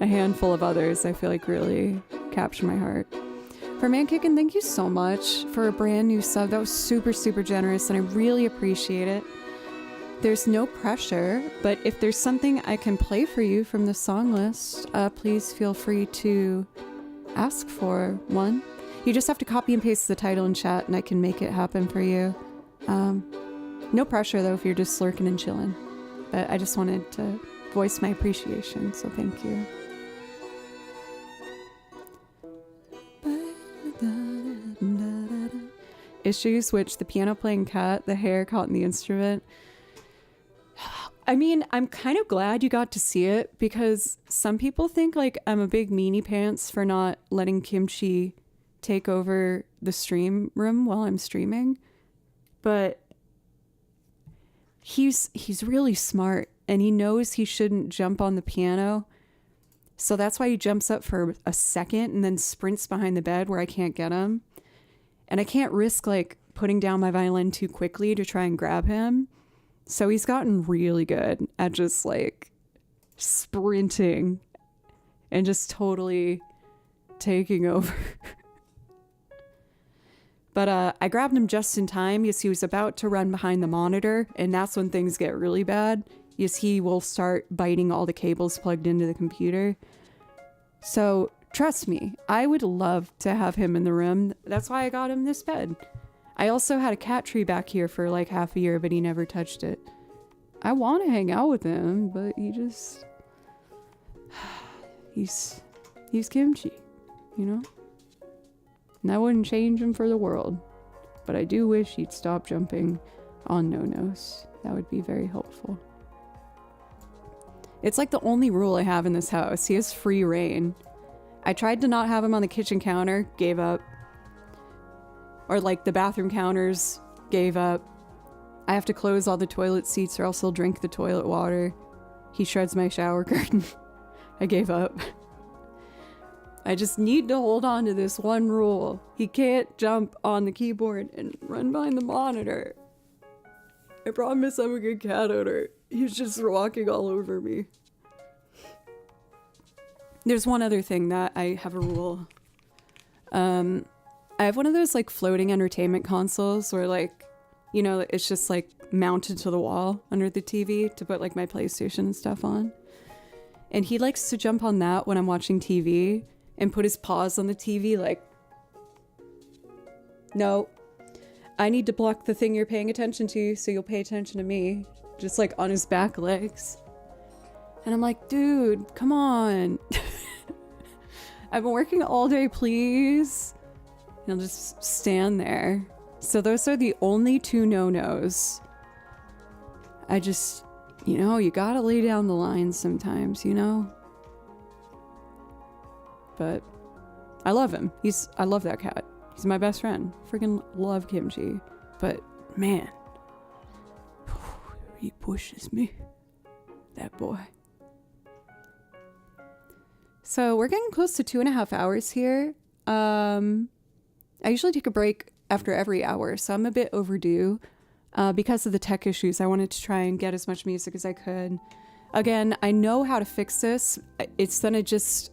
A: a handful of others I feel like really capture my heart. For Mankickin, thank you so much for a brand new sub. That was super, super generous and I really appreciate it. There's no pressure, but if there's something I can play for you from the song list, please feel free to ask for one. You just have to copy and paste the title in chat and I can make it happen for you. No pressure though if you're just lurking and chilling. But I just wanted to voice my appreciation, so thank you. Issues, which the piano playing cat, the hair caught in the instrument. I mean, I'm kind of glad you got to see it because some people think like I'm a big meanie pants for not letting Kimchi take over the stream room while I'm streaming. But he's really smart and he knows he shouldn't jump on the piano. So that's why he jumps up for a second and then sprints behind the bed where I can't get him. And I can't risk like putting down my violin too quickly to try and grab him. So he's gotten really good at just like sprinting and just totally taking over. But I grabbed him just in time because he was about to run behind the monitor, and that's when things get really bad, because he will start biting all the cables plugged into the computer. So trust me, I would love to have him in the room. That's why I got him this bed. I also had a cat tree back here for like half a year, but he never touched it. I want to hang out with him, but he just... He's Kimchi, you know? And I wouldn't change him for the world. But I do wish he'd stop jumping on no-nos. That would be very helpful. It's like the only rule I have in this house. He has free reign. I tried to not have him on the kitchen counter, gave up. Or like the bathroom counters, gave up. I have to close all the toilet seats or else he'll drink the toilet water. He shreds my shower curtain. I gave up. I just need to hold on to this one rule. He can't jump on the keyboard and run behind the monitor. I promise I'm a good cat owner. He's just walking all over me. There's one other thing that I have a rule. I have one of those like floating entertainment consoles where like, you know, it's just like mounted to the wall under the TV to put like my PlayStation and stuff on. And he likes to jump on that when I'm watching TV and put his paws on the TV like, no, I need to block the thing you're paying attention to so you'll pay attention to me. Just like on his back legs. And I'm like, dude, come on. I've been working all day, please. And I'll just stand there. So those are the only 2 no-nos. I just, you know, you gotta lay down the line sometimes, you know? But I love him. I love that cat. He's my best friend. Freaking love Kimchi. But man, he pushes me. That boy. So we're getting close to 2.5 hours here. I usually take a break after every hour, so I'm a bit overdue. Because of the tech issues, I wanted to try and get as much music as I could. Again, I know how to fix this. It's gonna just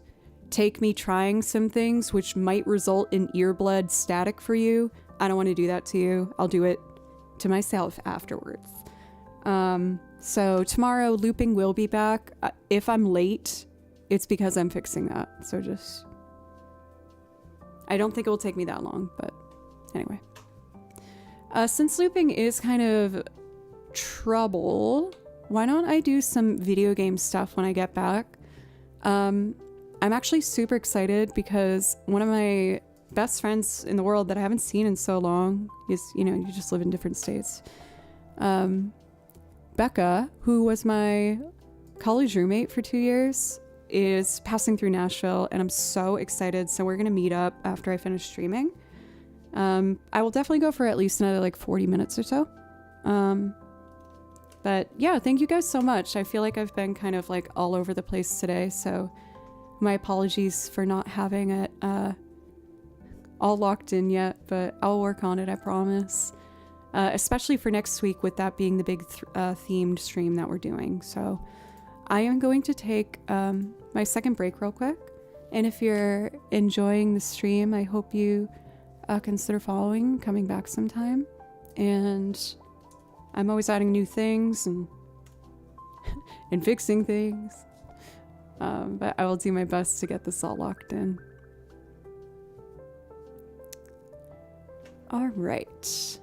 A: take me trying some things, which might result in earblood static for you. I don't want to do that to you. I'll do it to myself afterwards. So tomorrow, looping will be back. If I'm late, it's because I'm fixing that. So just... I don't think it will take me that long, but anyway. Since looping is kind of trouble, why don't I do some video game stuff when I get back? I'm actually super excited because one of my best friends in the world that I haven't seen in so long is, you know, you just live in different states. Becca, who was my college roommate for 2 years, is passing through Nashville, and I'm so excited. So we're going to meet up after I finish streaming. I will definitely go for at least another like 40 minutes or so. But yeah, thank you guys so much. I feel like I've been kind of like all over the place today, so my apologies for not having it all locked in yet, but I'll work on it, I promise. Especially for next week, with that being the big themed stream that we're doing. So I am going to take my second break real quick. And if you're enjoying the stream, I hope you consider following, coming back sometime. And I'm always adding new things and and fixing things. But I will do my best to get this all locked in. All right.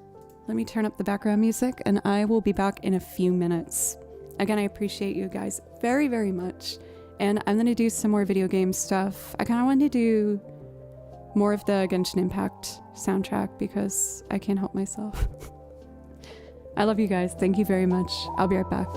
A: Let me turn up the background music, and I will be back in a few minutes. Again, I appreciate you guys very, very much. And I'm going to do some more video game stuff. I kind of want to do more of the Genshin Impact soundtrack because I can't help myself. I love you guys. Thank you very much. I'll be right back.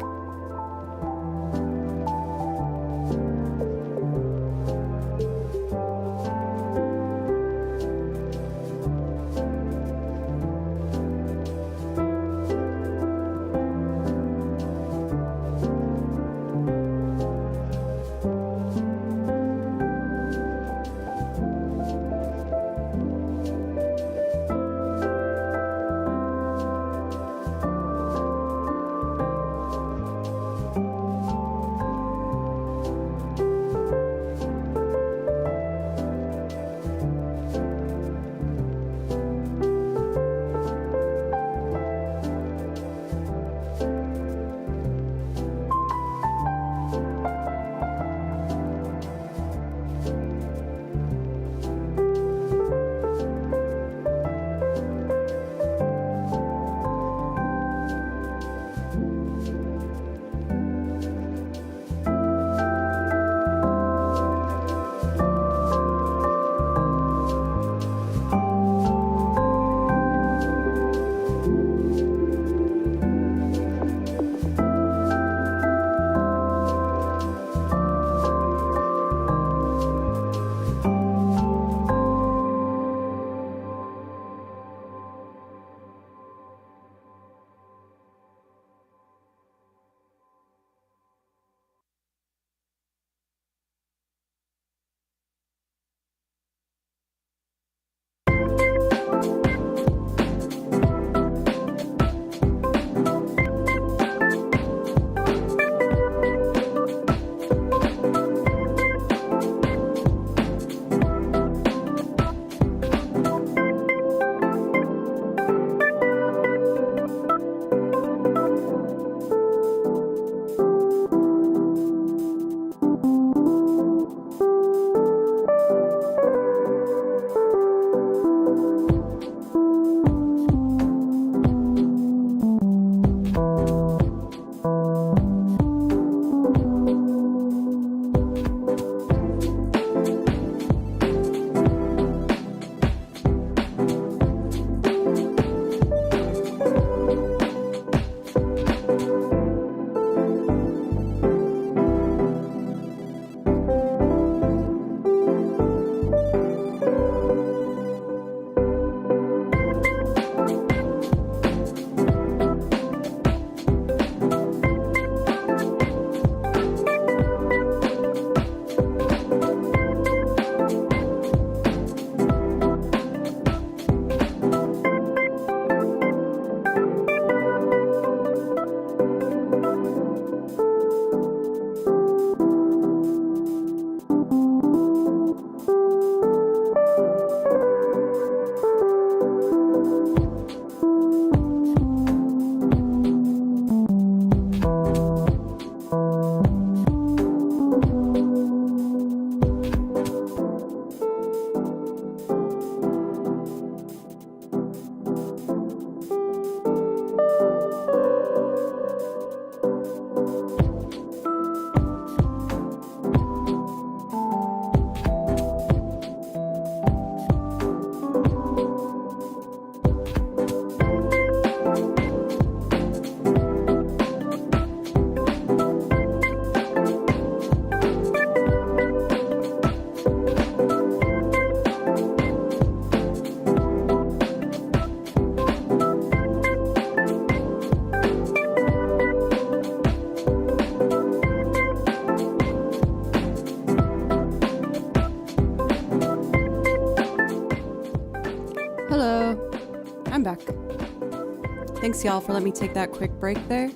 A: Thanks, y'all, for letting me take that quick break there.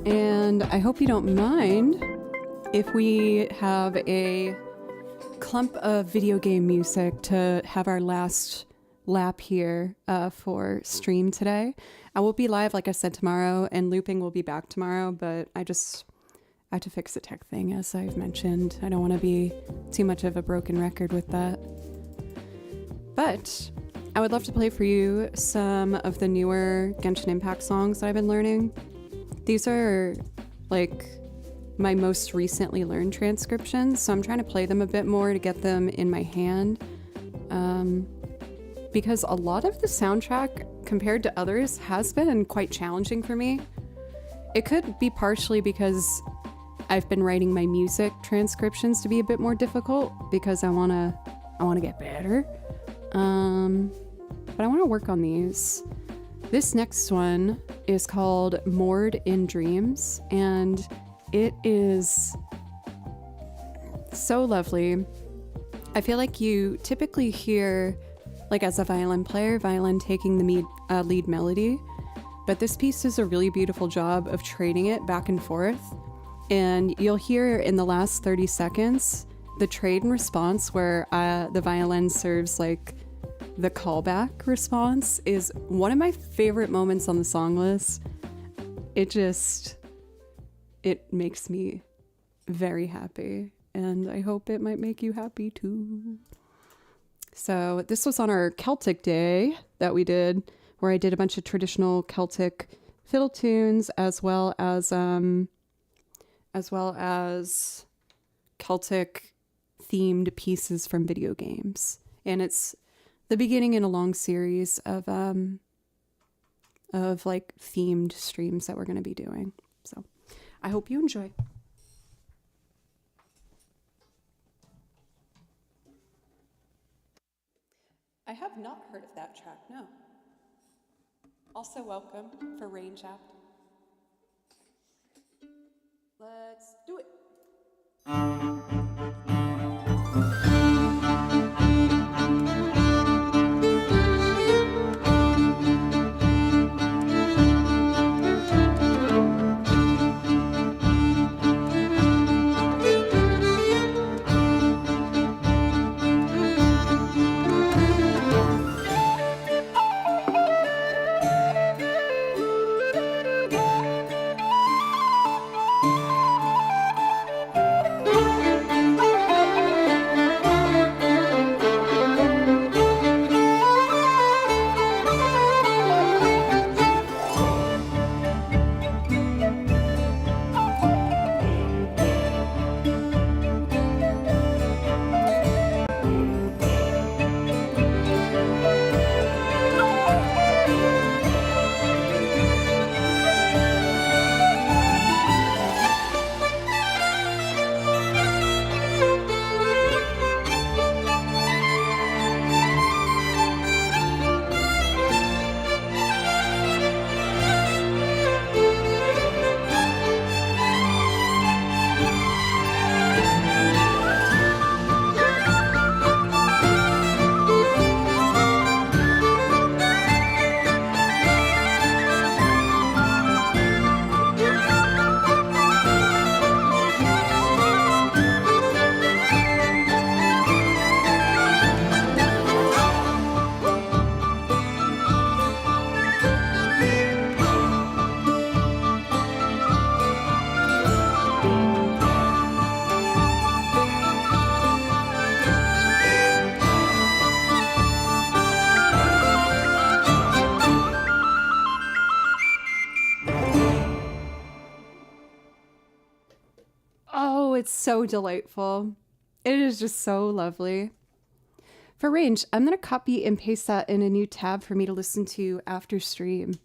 A: And I hope you don't mind if we have a clump of video game music to have our last lap here for stream today. I will be live, like I said, tomorrow, and looping will be back tomorrow, but I have to fix a tech thing, as I've mentioned. I don't want to be too much of a broken record with that. But I would love to play for you some of the newer Genshin Impact songs that I've been learning. These are like my most recently learned transcriptions, so I'm trying to play them a bit more to get them in my hand. Because a lot of the soundtrack compared to others has been quite challenging for me. It could be partially because I've been writing my music transcriptions to be a bit more difficult because I wanna get better. But I want to work on these. This next one is called Moored in Dreams, and it is so lovely. I feel like you typically hear, like as a violin player, violin taking the lead melody, but this piece does a really beautiful job of trading it back and forth. And you'll hear in the last 30 seconds, the trade and response where the violin serves like the callback response is one of my favorite moments on the song list. It makes me very happy, and I hope it might make you happy too. So this was on our Celtic day that we did, where I did a bunch of traditional Celtic fiddle tunes as well as Celtic themed pieces from video games. And it's the beginning in a long series of like themed streams that we're going to be doing. So I hope you enjoy. I have not heard of that track, no. Also welcome for Rain Shaft. Let's do it. It's so delightful. It is just so lovely. For range, I'm going to copy and paste that in a new tab for me to listen to after stream.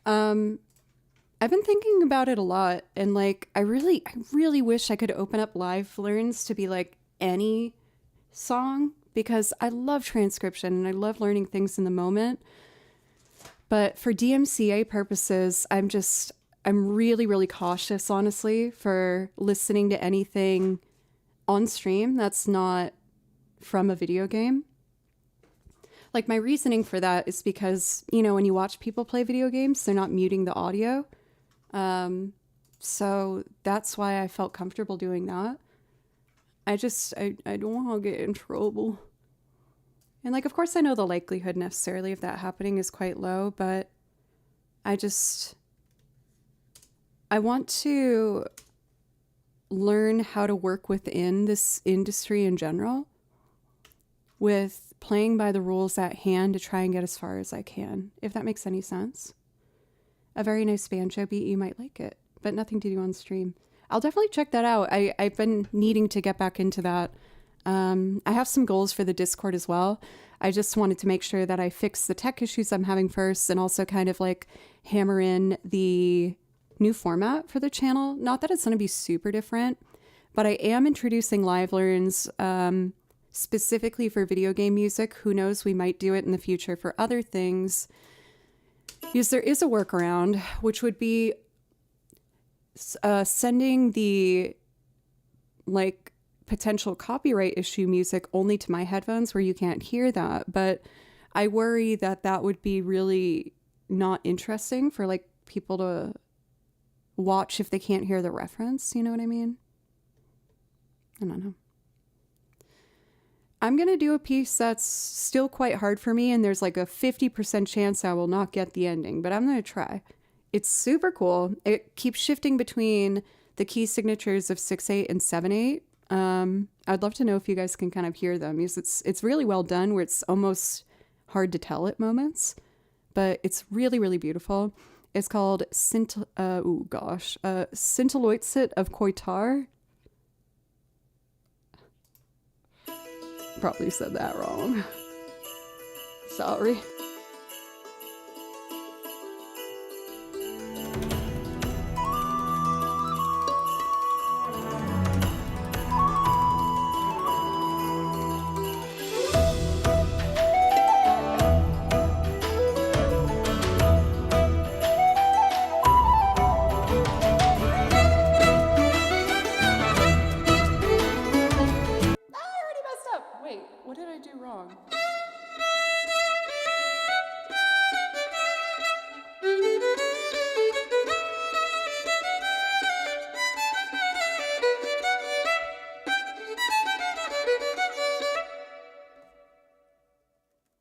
A: I've been thinking about it a lot, and like I really wish I could open up live learns to be like any song, because I love transcription and I love learning things in the moment. But for DMCA purposes, I'm really cautious, honestly, for listening to anything on stream that's not from a video game. Like, my reasoning for that is because, you know, when you watch people play video games, they're not muting the audio. So that's why I felt comfortable doing that. I don't want to get in trouble. And, like, of course I know the likelihood necessarily of that happening is quite low, but I want to learn how to work within this industry in general with playing by the rules at hand to try and get as far as I can, if that makes any sense. A very nice banjo beat, you might like it, but nothing to do on stream. I'll definitely check that out. I've been needing to get back into that. I have some goals for the Discord as well. I just wanted to make sure that I fix the tech issues I'm having first, and also kind of like hammer in the new format for the channel. Not that it's going to be super different, but I am introducing live learns specifically for video game music. Who knows, we might do it in the future for other things. Because there is a workaround, which would be sending the like potential copyright issue music only to my headphones where you can't hear that. But I worry that that would be really not interesting for like people to watch if they can't hear the reference. You know what I mean? I don't know. I'm going to do a piece that's still quite hard for me, and there's like a 50% chance I will not get the ending, but I'm going to try. It's super cool. It keeps shifting between the key signatures of 6/8 and 7/8. I'd love to know if you guys can kind of hear them, because it's really well done, where it's almost hard to tell at moments, but it's really, really beautiful. It's called Scintilloitsit of Koitar. Probably said that wrong. Sorry. What did I do wrong?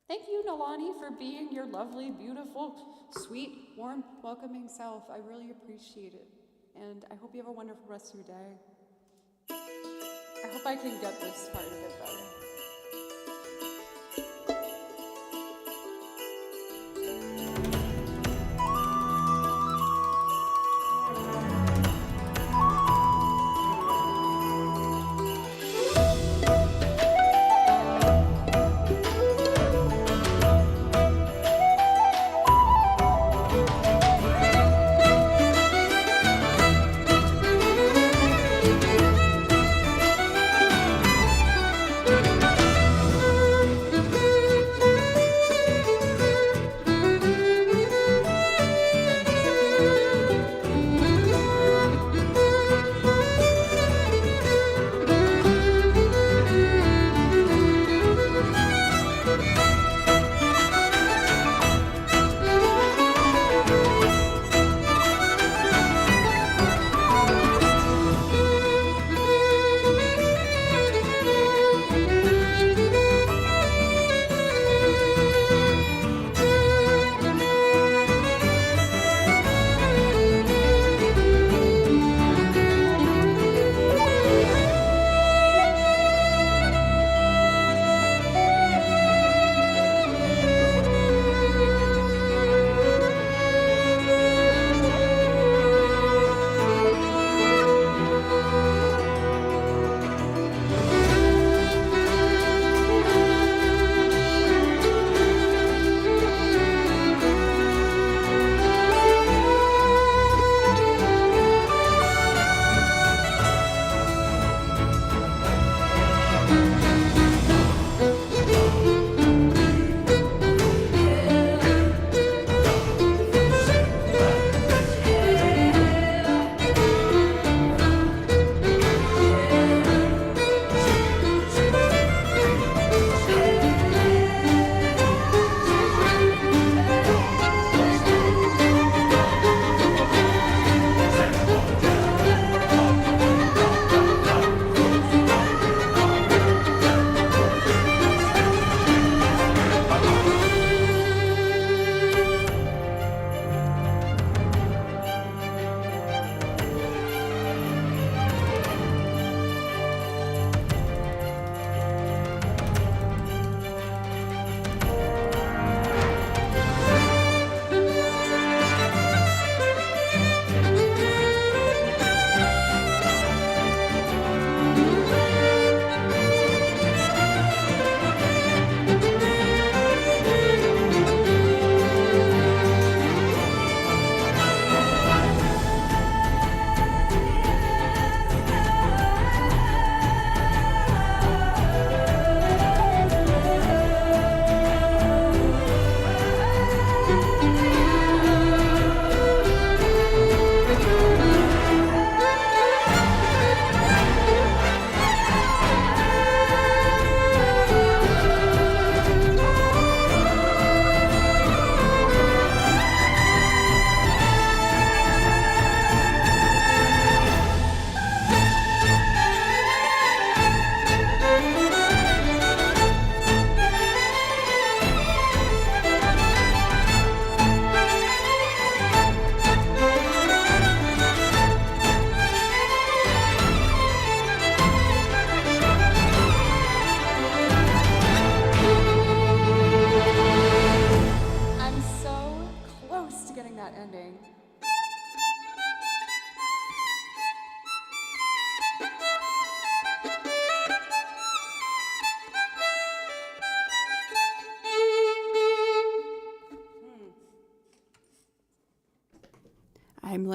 A: Thank you, Nalani, for being your lovely, beautiful, sweet, warm, welcoming self. I really appreciate it. And I hope you have a wonderful rest of your day. I hope I can get this part a bit better.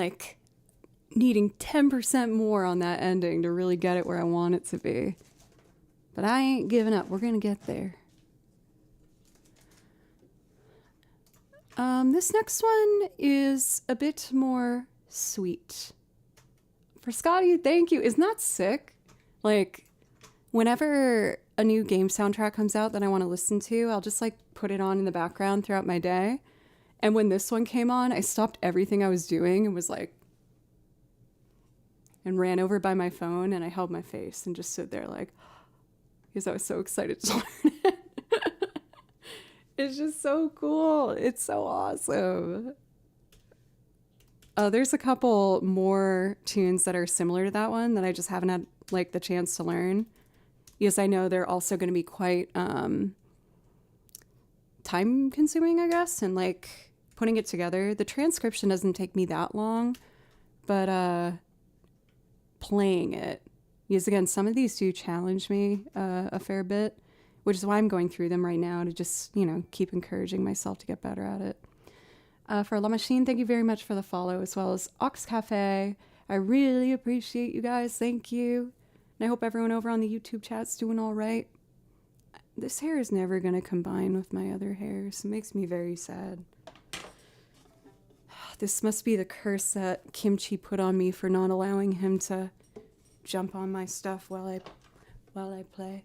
A: like needing 10% more on that ending to really get it where I want it to be. But I ain't giving up. We're gonna get there. This next one is a bit more sweet. For Scotty, thank you. Isn't that sick? Like, whenever a new game soundtrack comes out that I want to listen to, I'll just like put it on in the background throughout my day. And when this one came on, I stopped everything I was doing and was like, and ran over by my phone and I held my face and just stood there like, because I was so excited to learn it. It's just so cool. It's so awesome. There's a couple more tunes that are similar to that one that I just haven't had like the chance to learn. Because I know they're also going to be quite time consuming, I guess, and like putting it together. The transcription doesn't take me that long, but playing it, because again, some of these do challenge me a fair bit, which is why I'm going through them right now to just, you know, keep encouraging myself to get better at it. For La Machine, thank you very much for the follow, as well as Ox Cafe. I really appreciate you guys. Thank you. And I hope everyone over on the YouTube chat's doing all right. This hair is never going to combine with my other hair, so it makes me very sad. This must be the curse that Kimchi put on me for not allowing him to jump on my stuff while I play.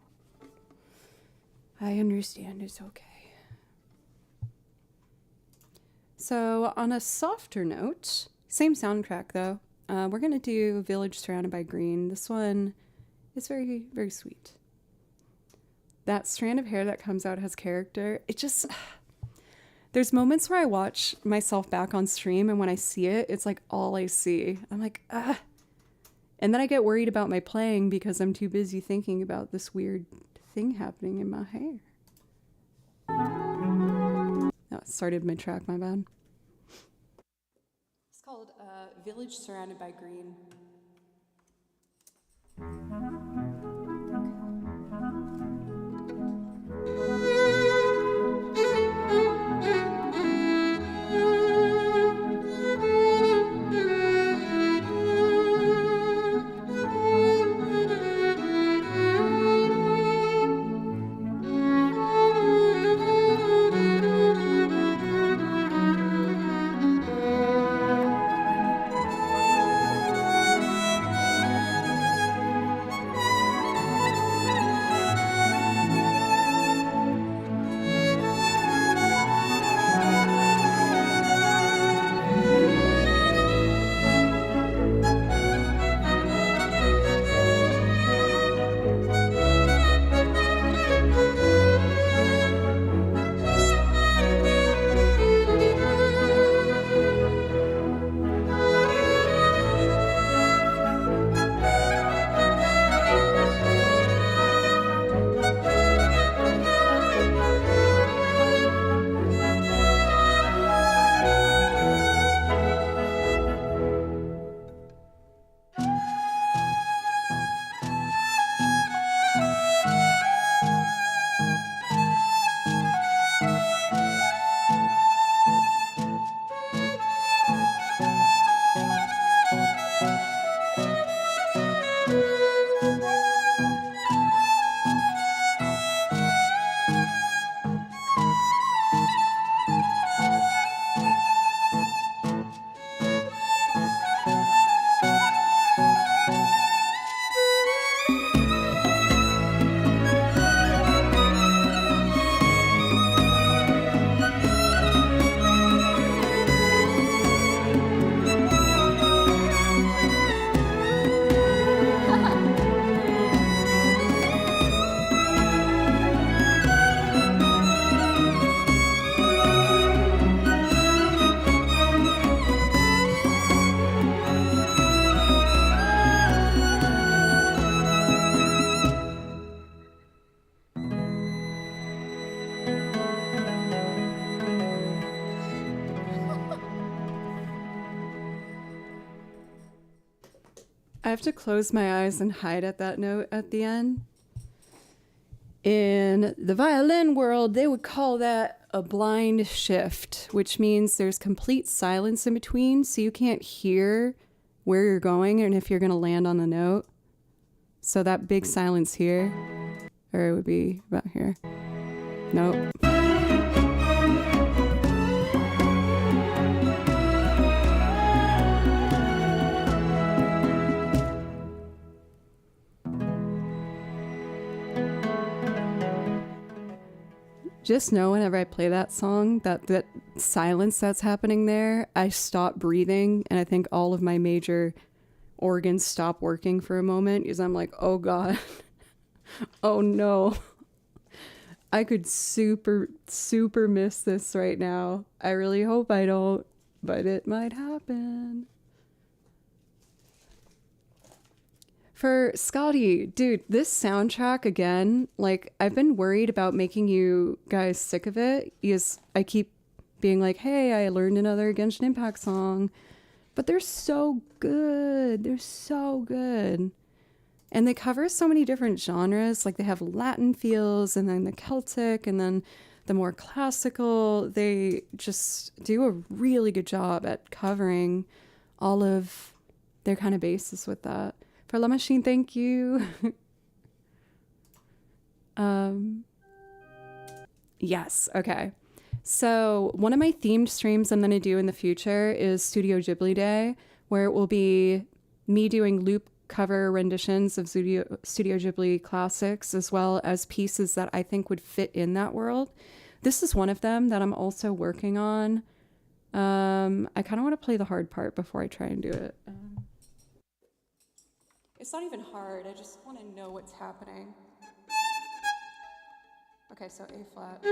A: I understand, it's okay. So on a softer note, same soundtrack though, we're gonna do Village Surrounded by Green. This one is very, very sweet. That strand of hair that comes out has character. It just, there's moments where I watch myself back on stream and when I see it, it's like all I see. I'm like, ah. And then I get worried about my playing because I'm too busy thinking about this weird thing happening in my hair. Oh, it started mid-track, my bad. It's called Village Surrounded by Green. I have to close my eyes and hide at that note at the end. In the violin world, they would call that a blind shift, which means there's complete silence in between, so you can't hear where you're going and if you're going to land on the note. So that big silence here, or it would be about here. Nope. Just know whenever I play that song, that silence that's happening there, I stop breathing, and I think all of my major organs stop working for a moment because I'm like, oh God, oh no. I could super miss this right now. I really hope I don't, but it might happen. For Scotty, dude, this soundtrack again, like, I've been worried about making you guys sick of it because I keep being like, hey, I learned another Genshin Impact song, but they're so good. They're so good. And they cover so many different genres. Like, they have Latin feels, and then the Celtic, and then the more classical. They just do a really good job at covering all of their kind of bases with that. For La Machine, thank you. Yes, okay. So one of my themed streams I'm going to do in the future is Studio Ghibli Day, where it will be me doing loop cover renditions of Studio Ghibli classics, as well as pieces that I think would fit in that world. This is one of them that I'm also working on. I kind of want to play the hard part before I try and do it. It's not even hard, I just want to know what's happening. Okay, so A flat.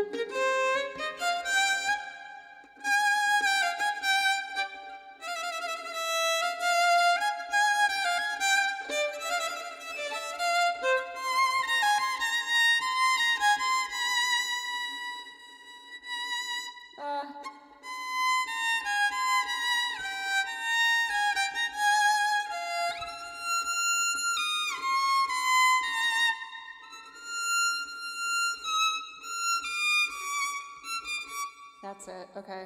A: That's it, okay.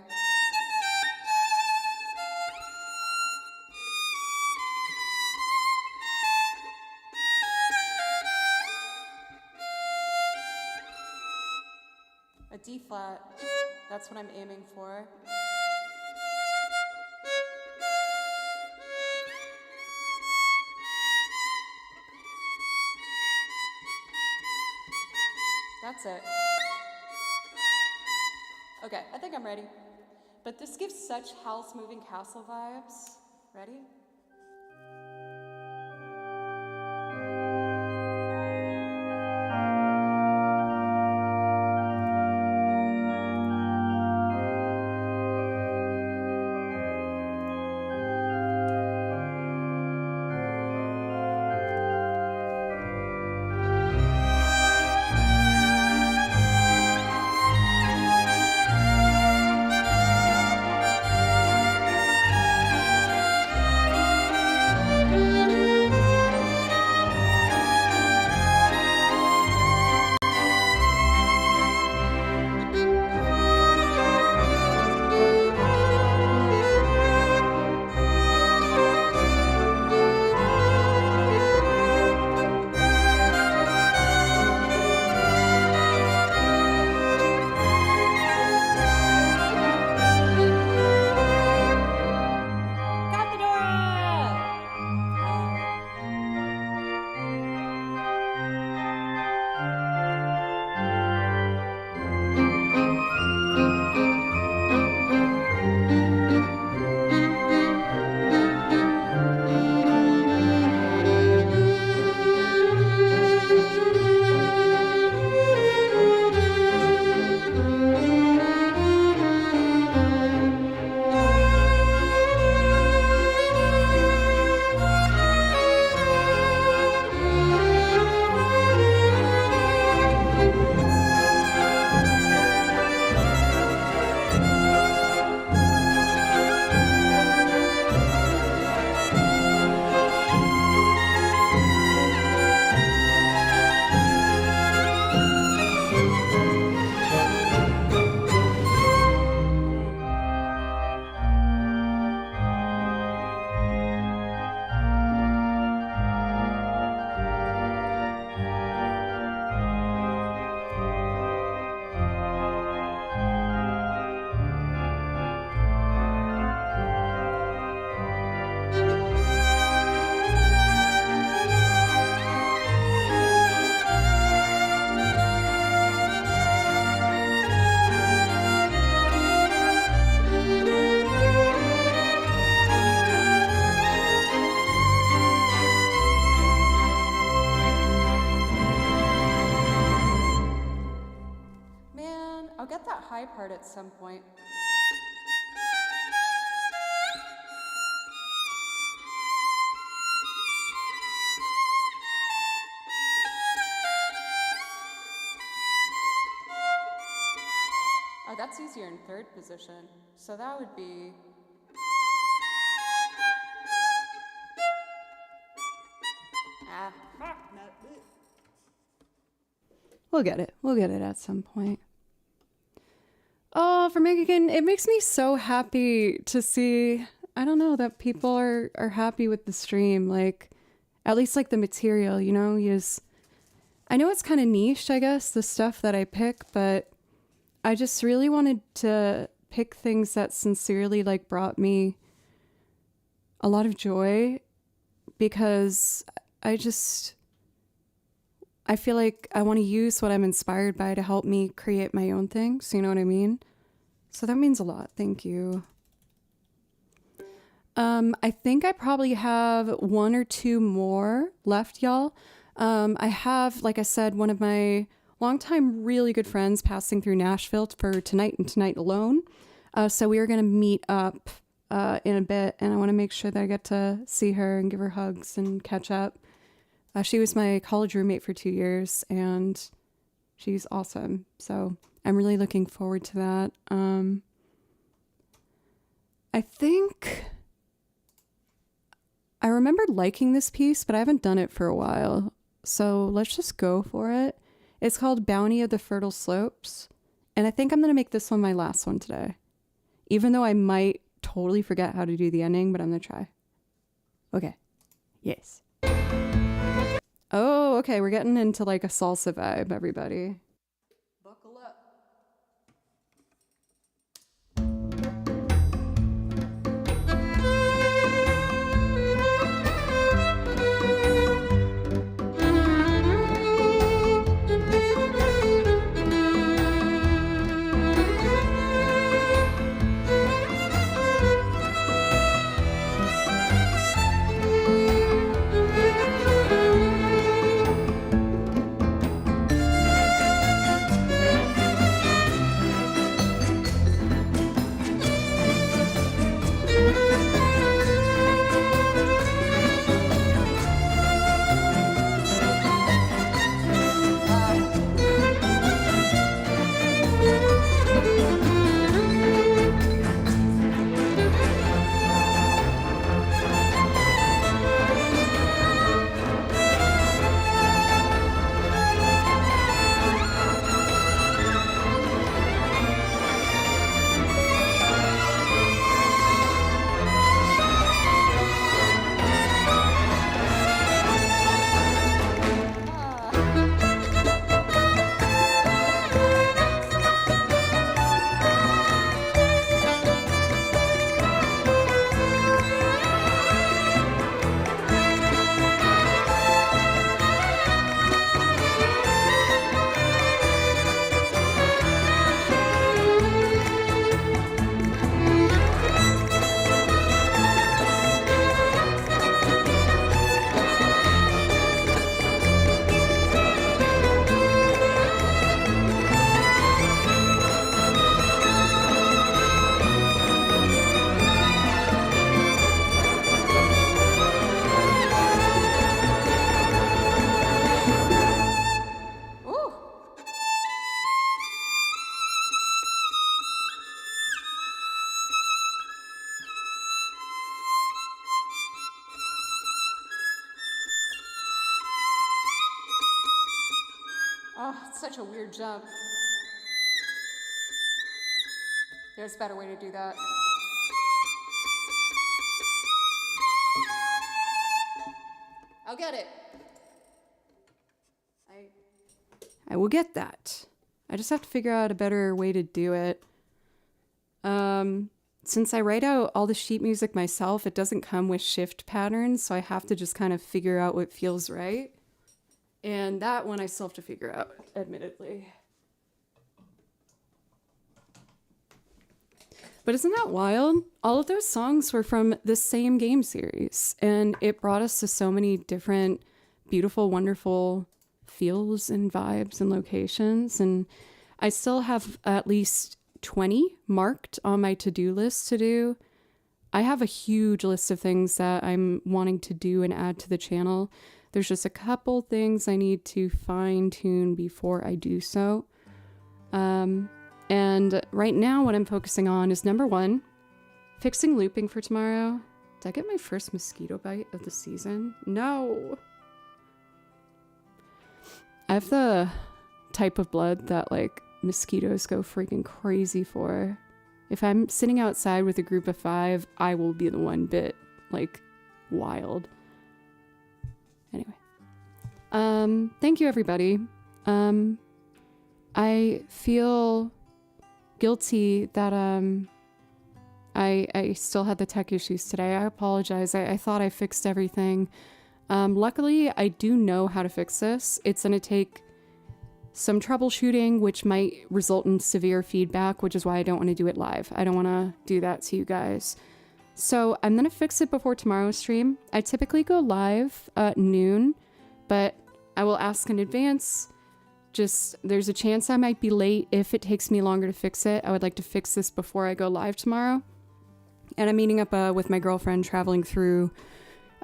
A: A D flat, that's what I'm aiming for. That's it. Okay, I think I'm ready. But this gives such Howl's Moving Castle vibes. Ready? high part at some point. Oh, that's easier in third position. So that would be... We'll get it. We'll get it at some point. Oh, for Megan, it makes me so happy to see, I don't know, that people are happy with the stream. Like, at least like the material, you know? I know it's kind of niche, I guess, the stuff that I pick, but I just really wanted to pick things that sincerely like brought me a lot of joy, because I feel like I want to use what I'm inspired by to help me create my own things. You know what I mean? So that means a lot. Thank you. I think I probably have one or two more left, y'all. I have, like I said, one of my longtime really good friends passing through Nashville for tonight and tonight alone. So we are going to meet up in a bit, and I want to make sure that I get to see her and give her hugs and catch up. She was my college roommate for 2 years, and she's awesome. So I'm really looking forward to that. I think I remember liking this piece, but I haven't done it for a while. So let's just go for it. It's called Bounty of the Fertile Slopes. And I think I'm going to make this one my last one today. Even though I might totally forget how to do the ending, but I'm going to try. Okay. Yes. Oh, okay. We're getting into like a salsa vibe, everybody. Buckle up. Oh, it's such a weird jump. There's a better way to do that. I'll get it. I will get that. I just have to figure out a better way to do it. Since I write out all the sheet music myself, it doesn't come with shift patterns, so I have to just kind of figure out what feels right. And that one I still have to figure out, admittedly. But isn't that wild? All of those songs were from the same game series, and it brought us to so many different, beautiful, wonderful feels and vibes and locations. And I still have at least 20 marked on my to-do list to do. I have a huge list of things that I'm wanting to do and add to the channel. There's just a couple things I need to fine-tune before I do so. And right now what I'm focusing on is number 1, fixing looping for tomorrow. Did I get my first mosquito bite of the season? No. I have the type of blood that like mosquitoes go freaking crazy for. If I'm sitting outside with a group of 5, I will be the one bit like wild. Anyway. Thank you everybody. I feel guilty that I still had the tech issues today. I apologize. I thought I fixed everything. Luckily, I do know how to fix this. It's going to take some troubleshooting, which might result in severe feedback, which is why I don't want to do it live. I don't want to do that to you guys. So I'm going to fix it before tomorrow's stream. I typically go live at noon, but I will ask in advance. Just, there's a chance I might be late if it takes me longer to fix it. I would like to fix this before I go live tomorrow. And I'm meeting up with my girlfriend traveling through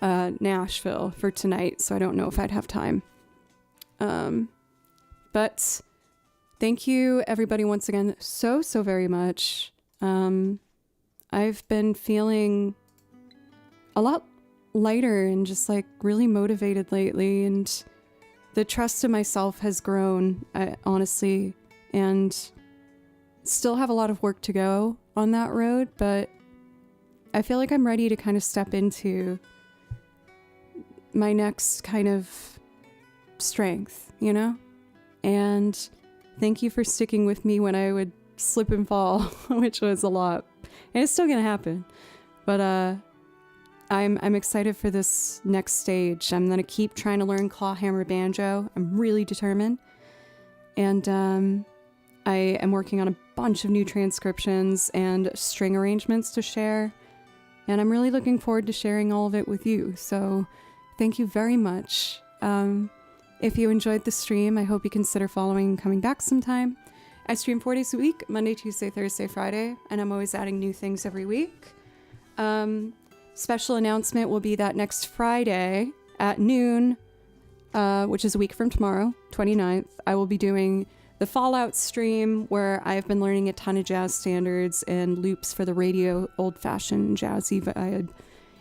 A: Nashville for tonight, so I don't know if I'd have time. But thank you everybody once again so very much. I've been feeling a lot lighter and just like really motivated lately, and the trust in myself has grown, honestly, and still have a lot of work to go on that road, but I feel like I'm ready to kind of step into my next kind of strength, you know? And thank you for sticking with me when I would slip and fall, which was a lot. And it's still gonna happen. But I'm excited for this next stage. I'm gonna keep trying to learn clawhammer banjo. I'm really determined. And I am working on a bunch of new transcriptions and string arrangements to share. And I'm really looking forward to sharing all of it with you. So thank you very much. If you enjoyed the stream, I hope you consider following and coming back sometime. I stream 4 days a week, Monday, Tuesday, Thursday, Friday, and I'm always adding new things every week. Special announcement will be that next Friday at noon, which is a week from tomorrow, 29th, I will be doing the Fallout stream where I've been learning a ton of jazz standards and loops for the radio, old-fashioned jazzy vibe.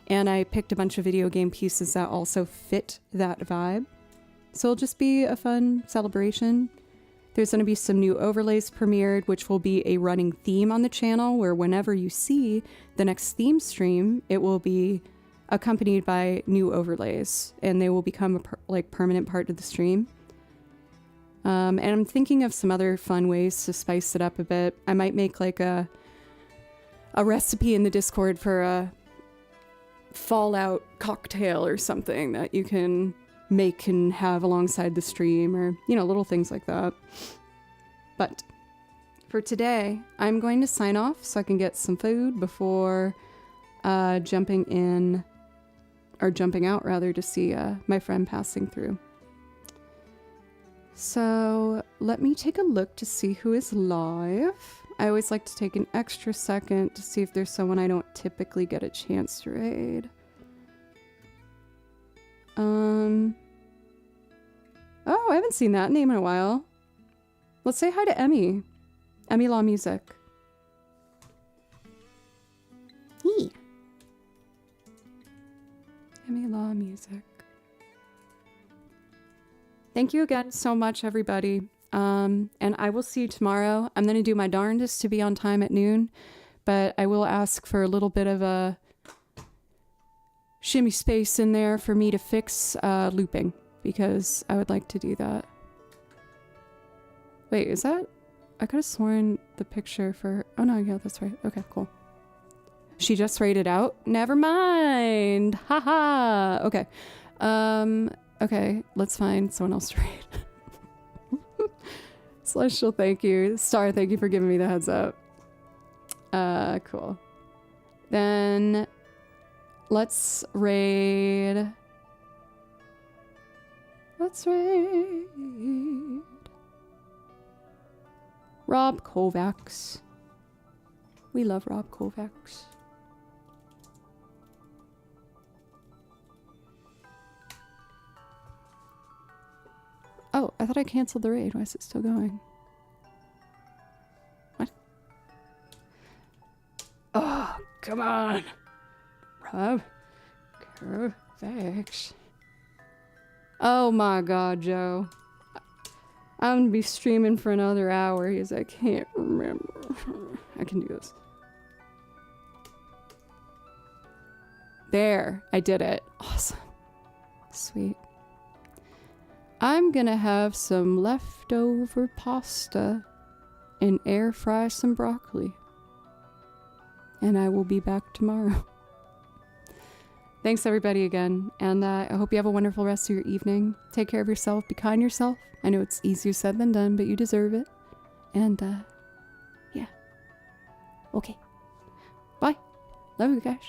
A: And I picked a bunch of video game pieces that also fit that vibe. So it'll just be a fun celebration. There's going to be some new overlays premiered, which will be a running theme on the channel, where whenever you see the next theme stream, it will be accompanied by new overlays, and they will become a permanent part of the stream. And I'm thinking of some other fun ways to spice it up a bit. I might make like a recipe in the Discord for a Fallout cocktail or something that you can make and have alongside the stream, or, you know, little things like that. But for today, I'm going to sign off so I can get some food before jumping out rather to see my friend passing through. So let me take a look to see who is live. I always like to take an extra second to see if there's someone I don't typically get a chance to raid. Oh, I haven't seen that name in a while. Let's say hi to Emmy. Emmy Law Music. Hey. Emmy Law Music. Thank you again so much, everybody. And I will see you tomorrow. I'm going to do my darndest to be on time at noon, but I will ask for a little bit of a shimmy space in there for me to fix looping, because I would like to do that. Wait, is that? I could have sworn the picture for... Oh no, yeah, that's right. Okay, cool. She just raided out? Never mind! Haha! Okay. Okay, let's find someone else to raid. Celestial, thank you. Star, thank you for giving me the heads up. Cool. Then let's raid. Let's raid Rob Kovacs. We love Rob Kovacs. Oh, I thought I canceled the raid. Why is it still going? What? Oh, come on. Rob Kovacs. Oh my god, Joe. I'm gonna be streaming for another hour because I can't remember. I can do this. There, I did it. Awesome. Sweet. I'm gonna have some leftover pasta and air fry some broccoli. And I will be back tomorrow. Thanks everybody again, and I hope you have a wonderful rest of your evening. Take care of yourself, be kind to yourself. I know it's easier said than done, but you deserve it. And, yeah. Okay. Bye. Love you guys.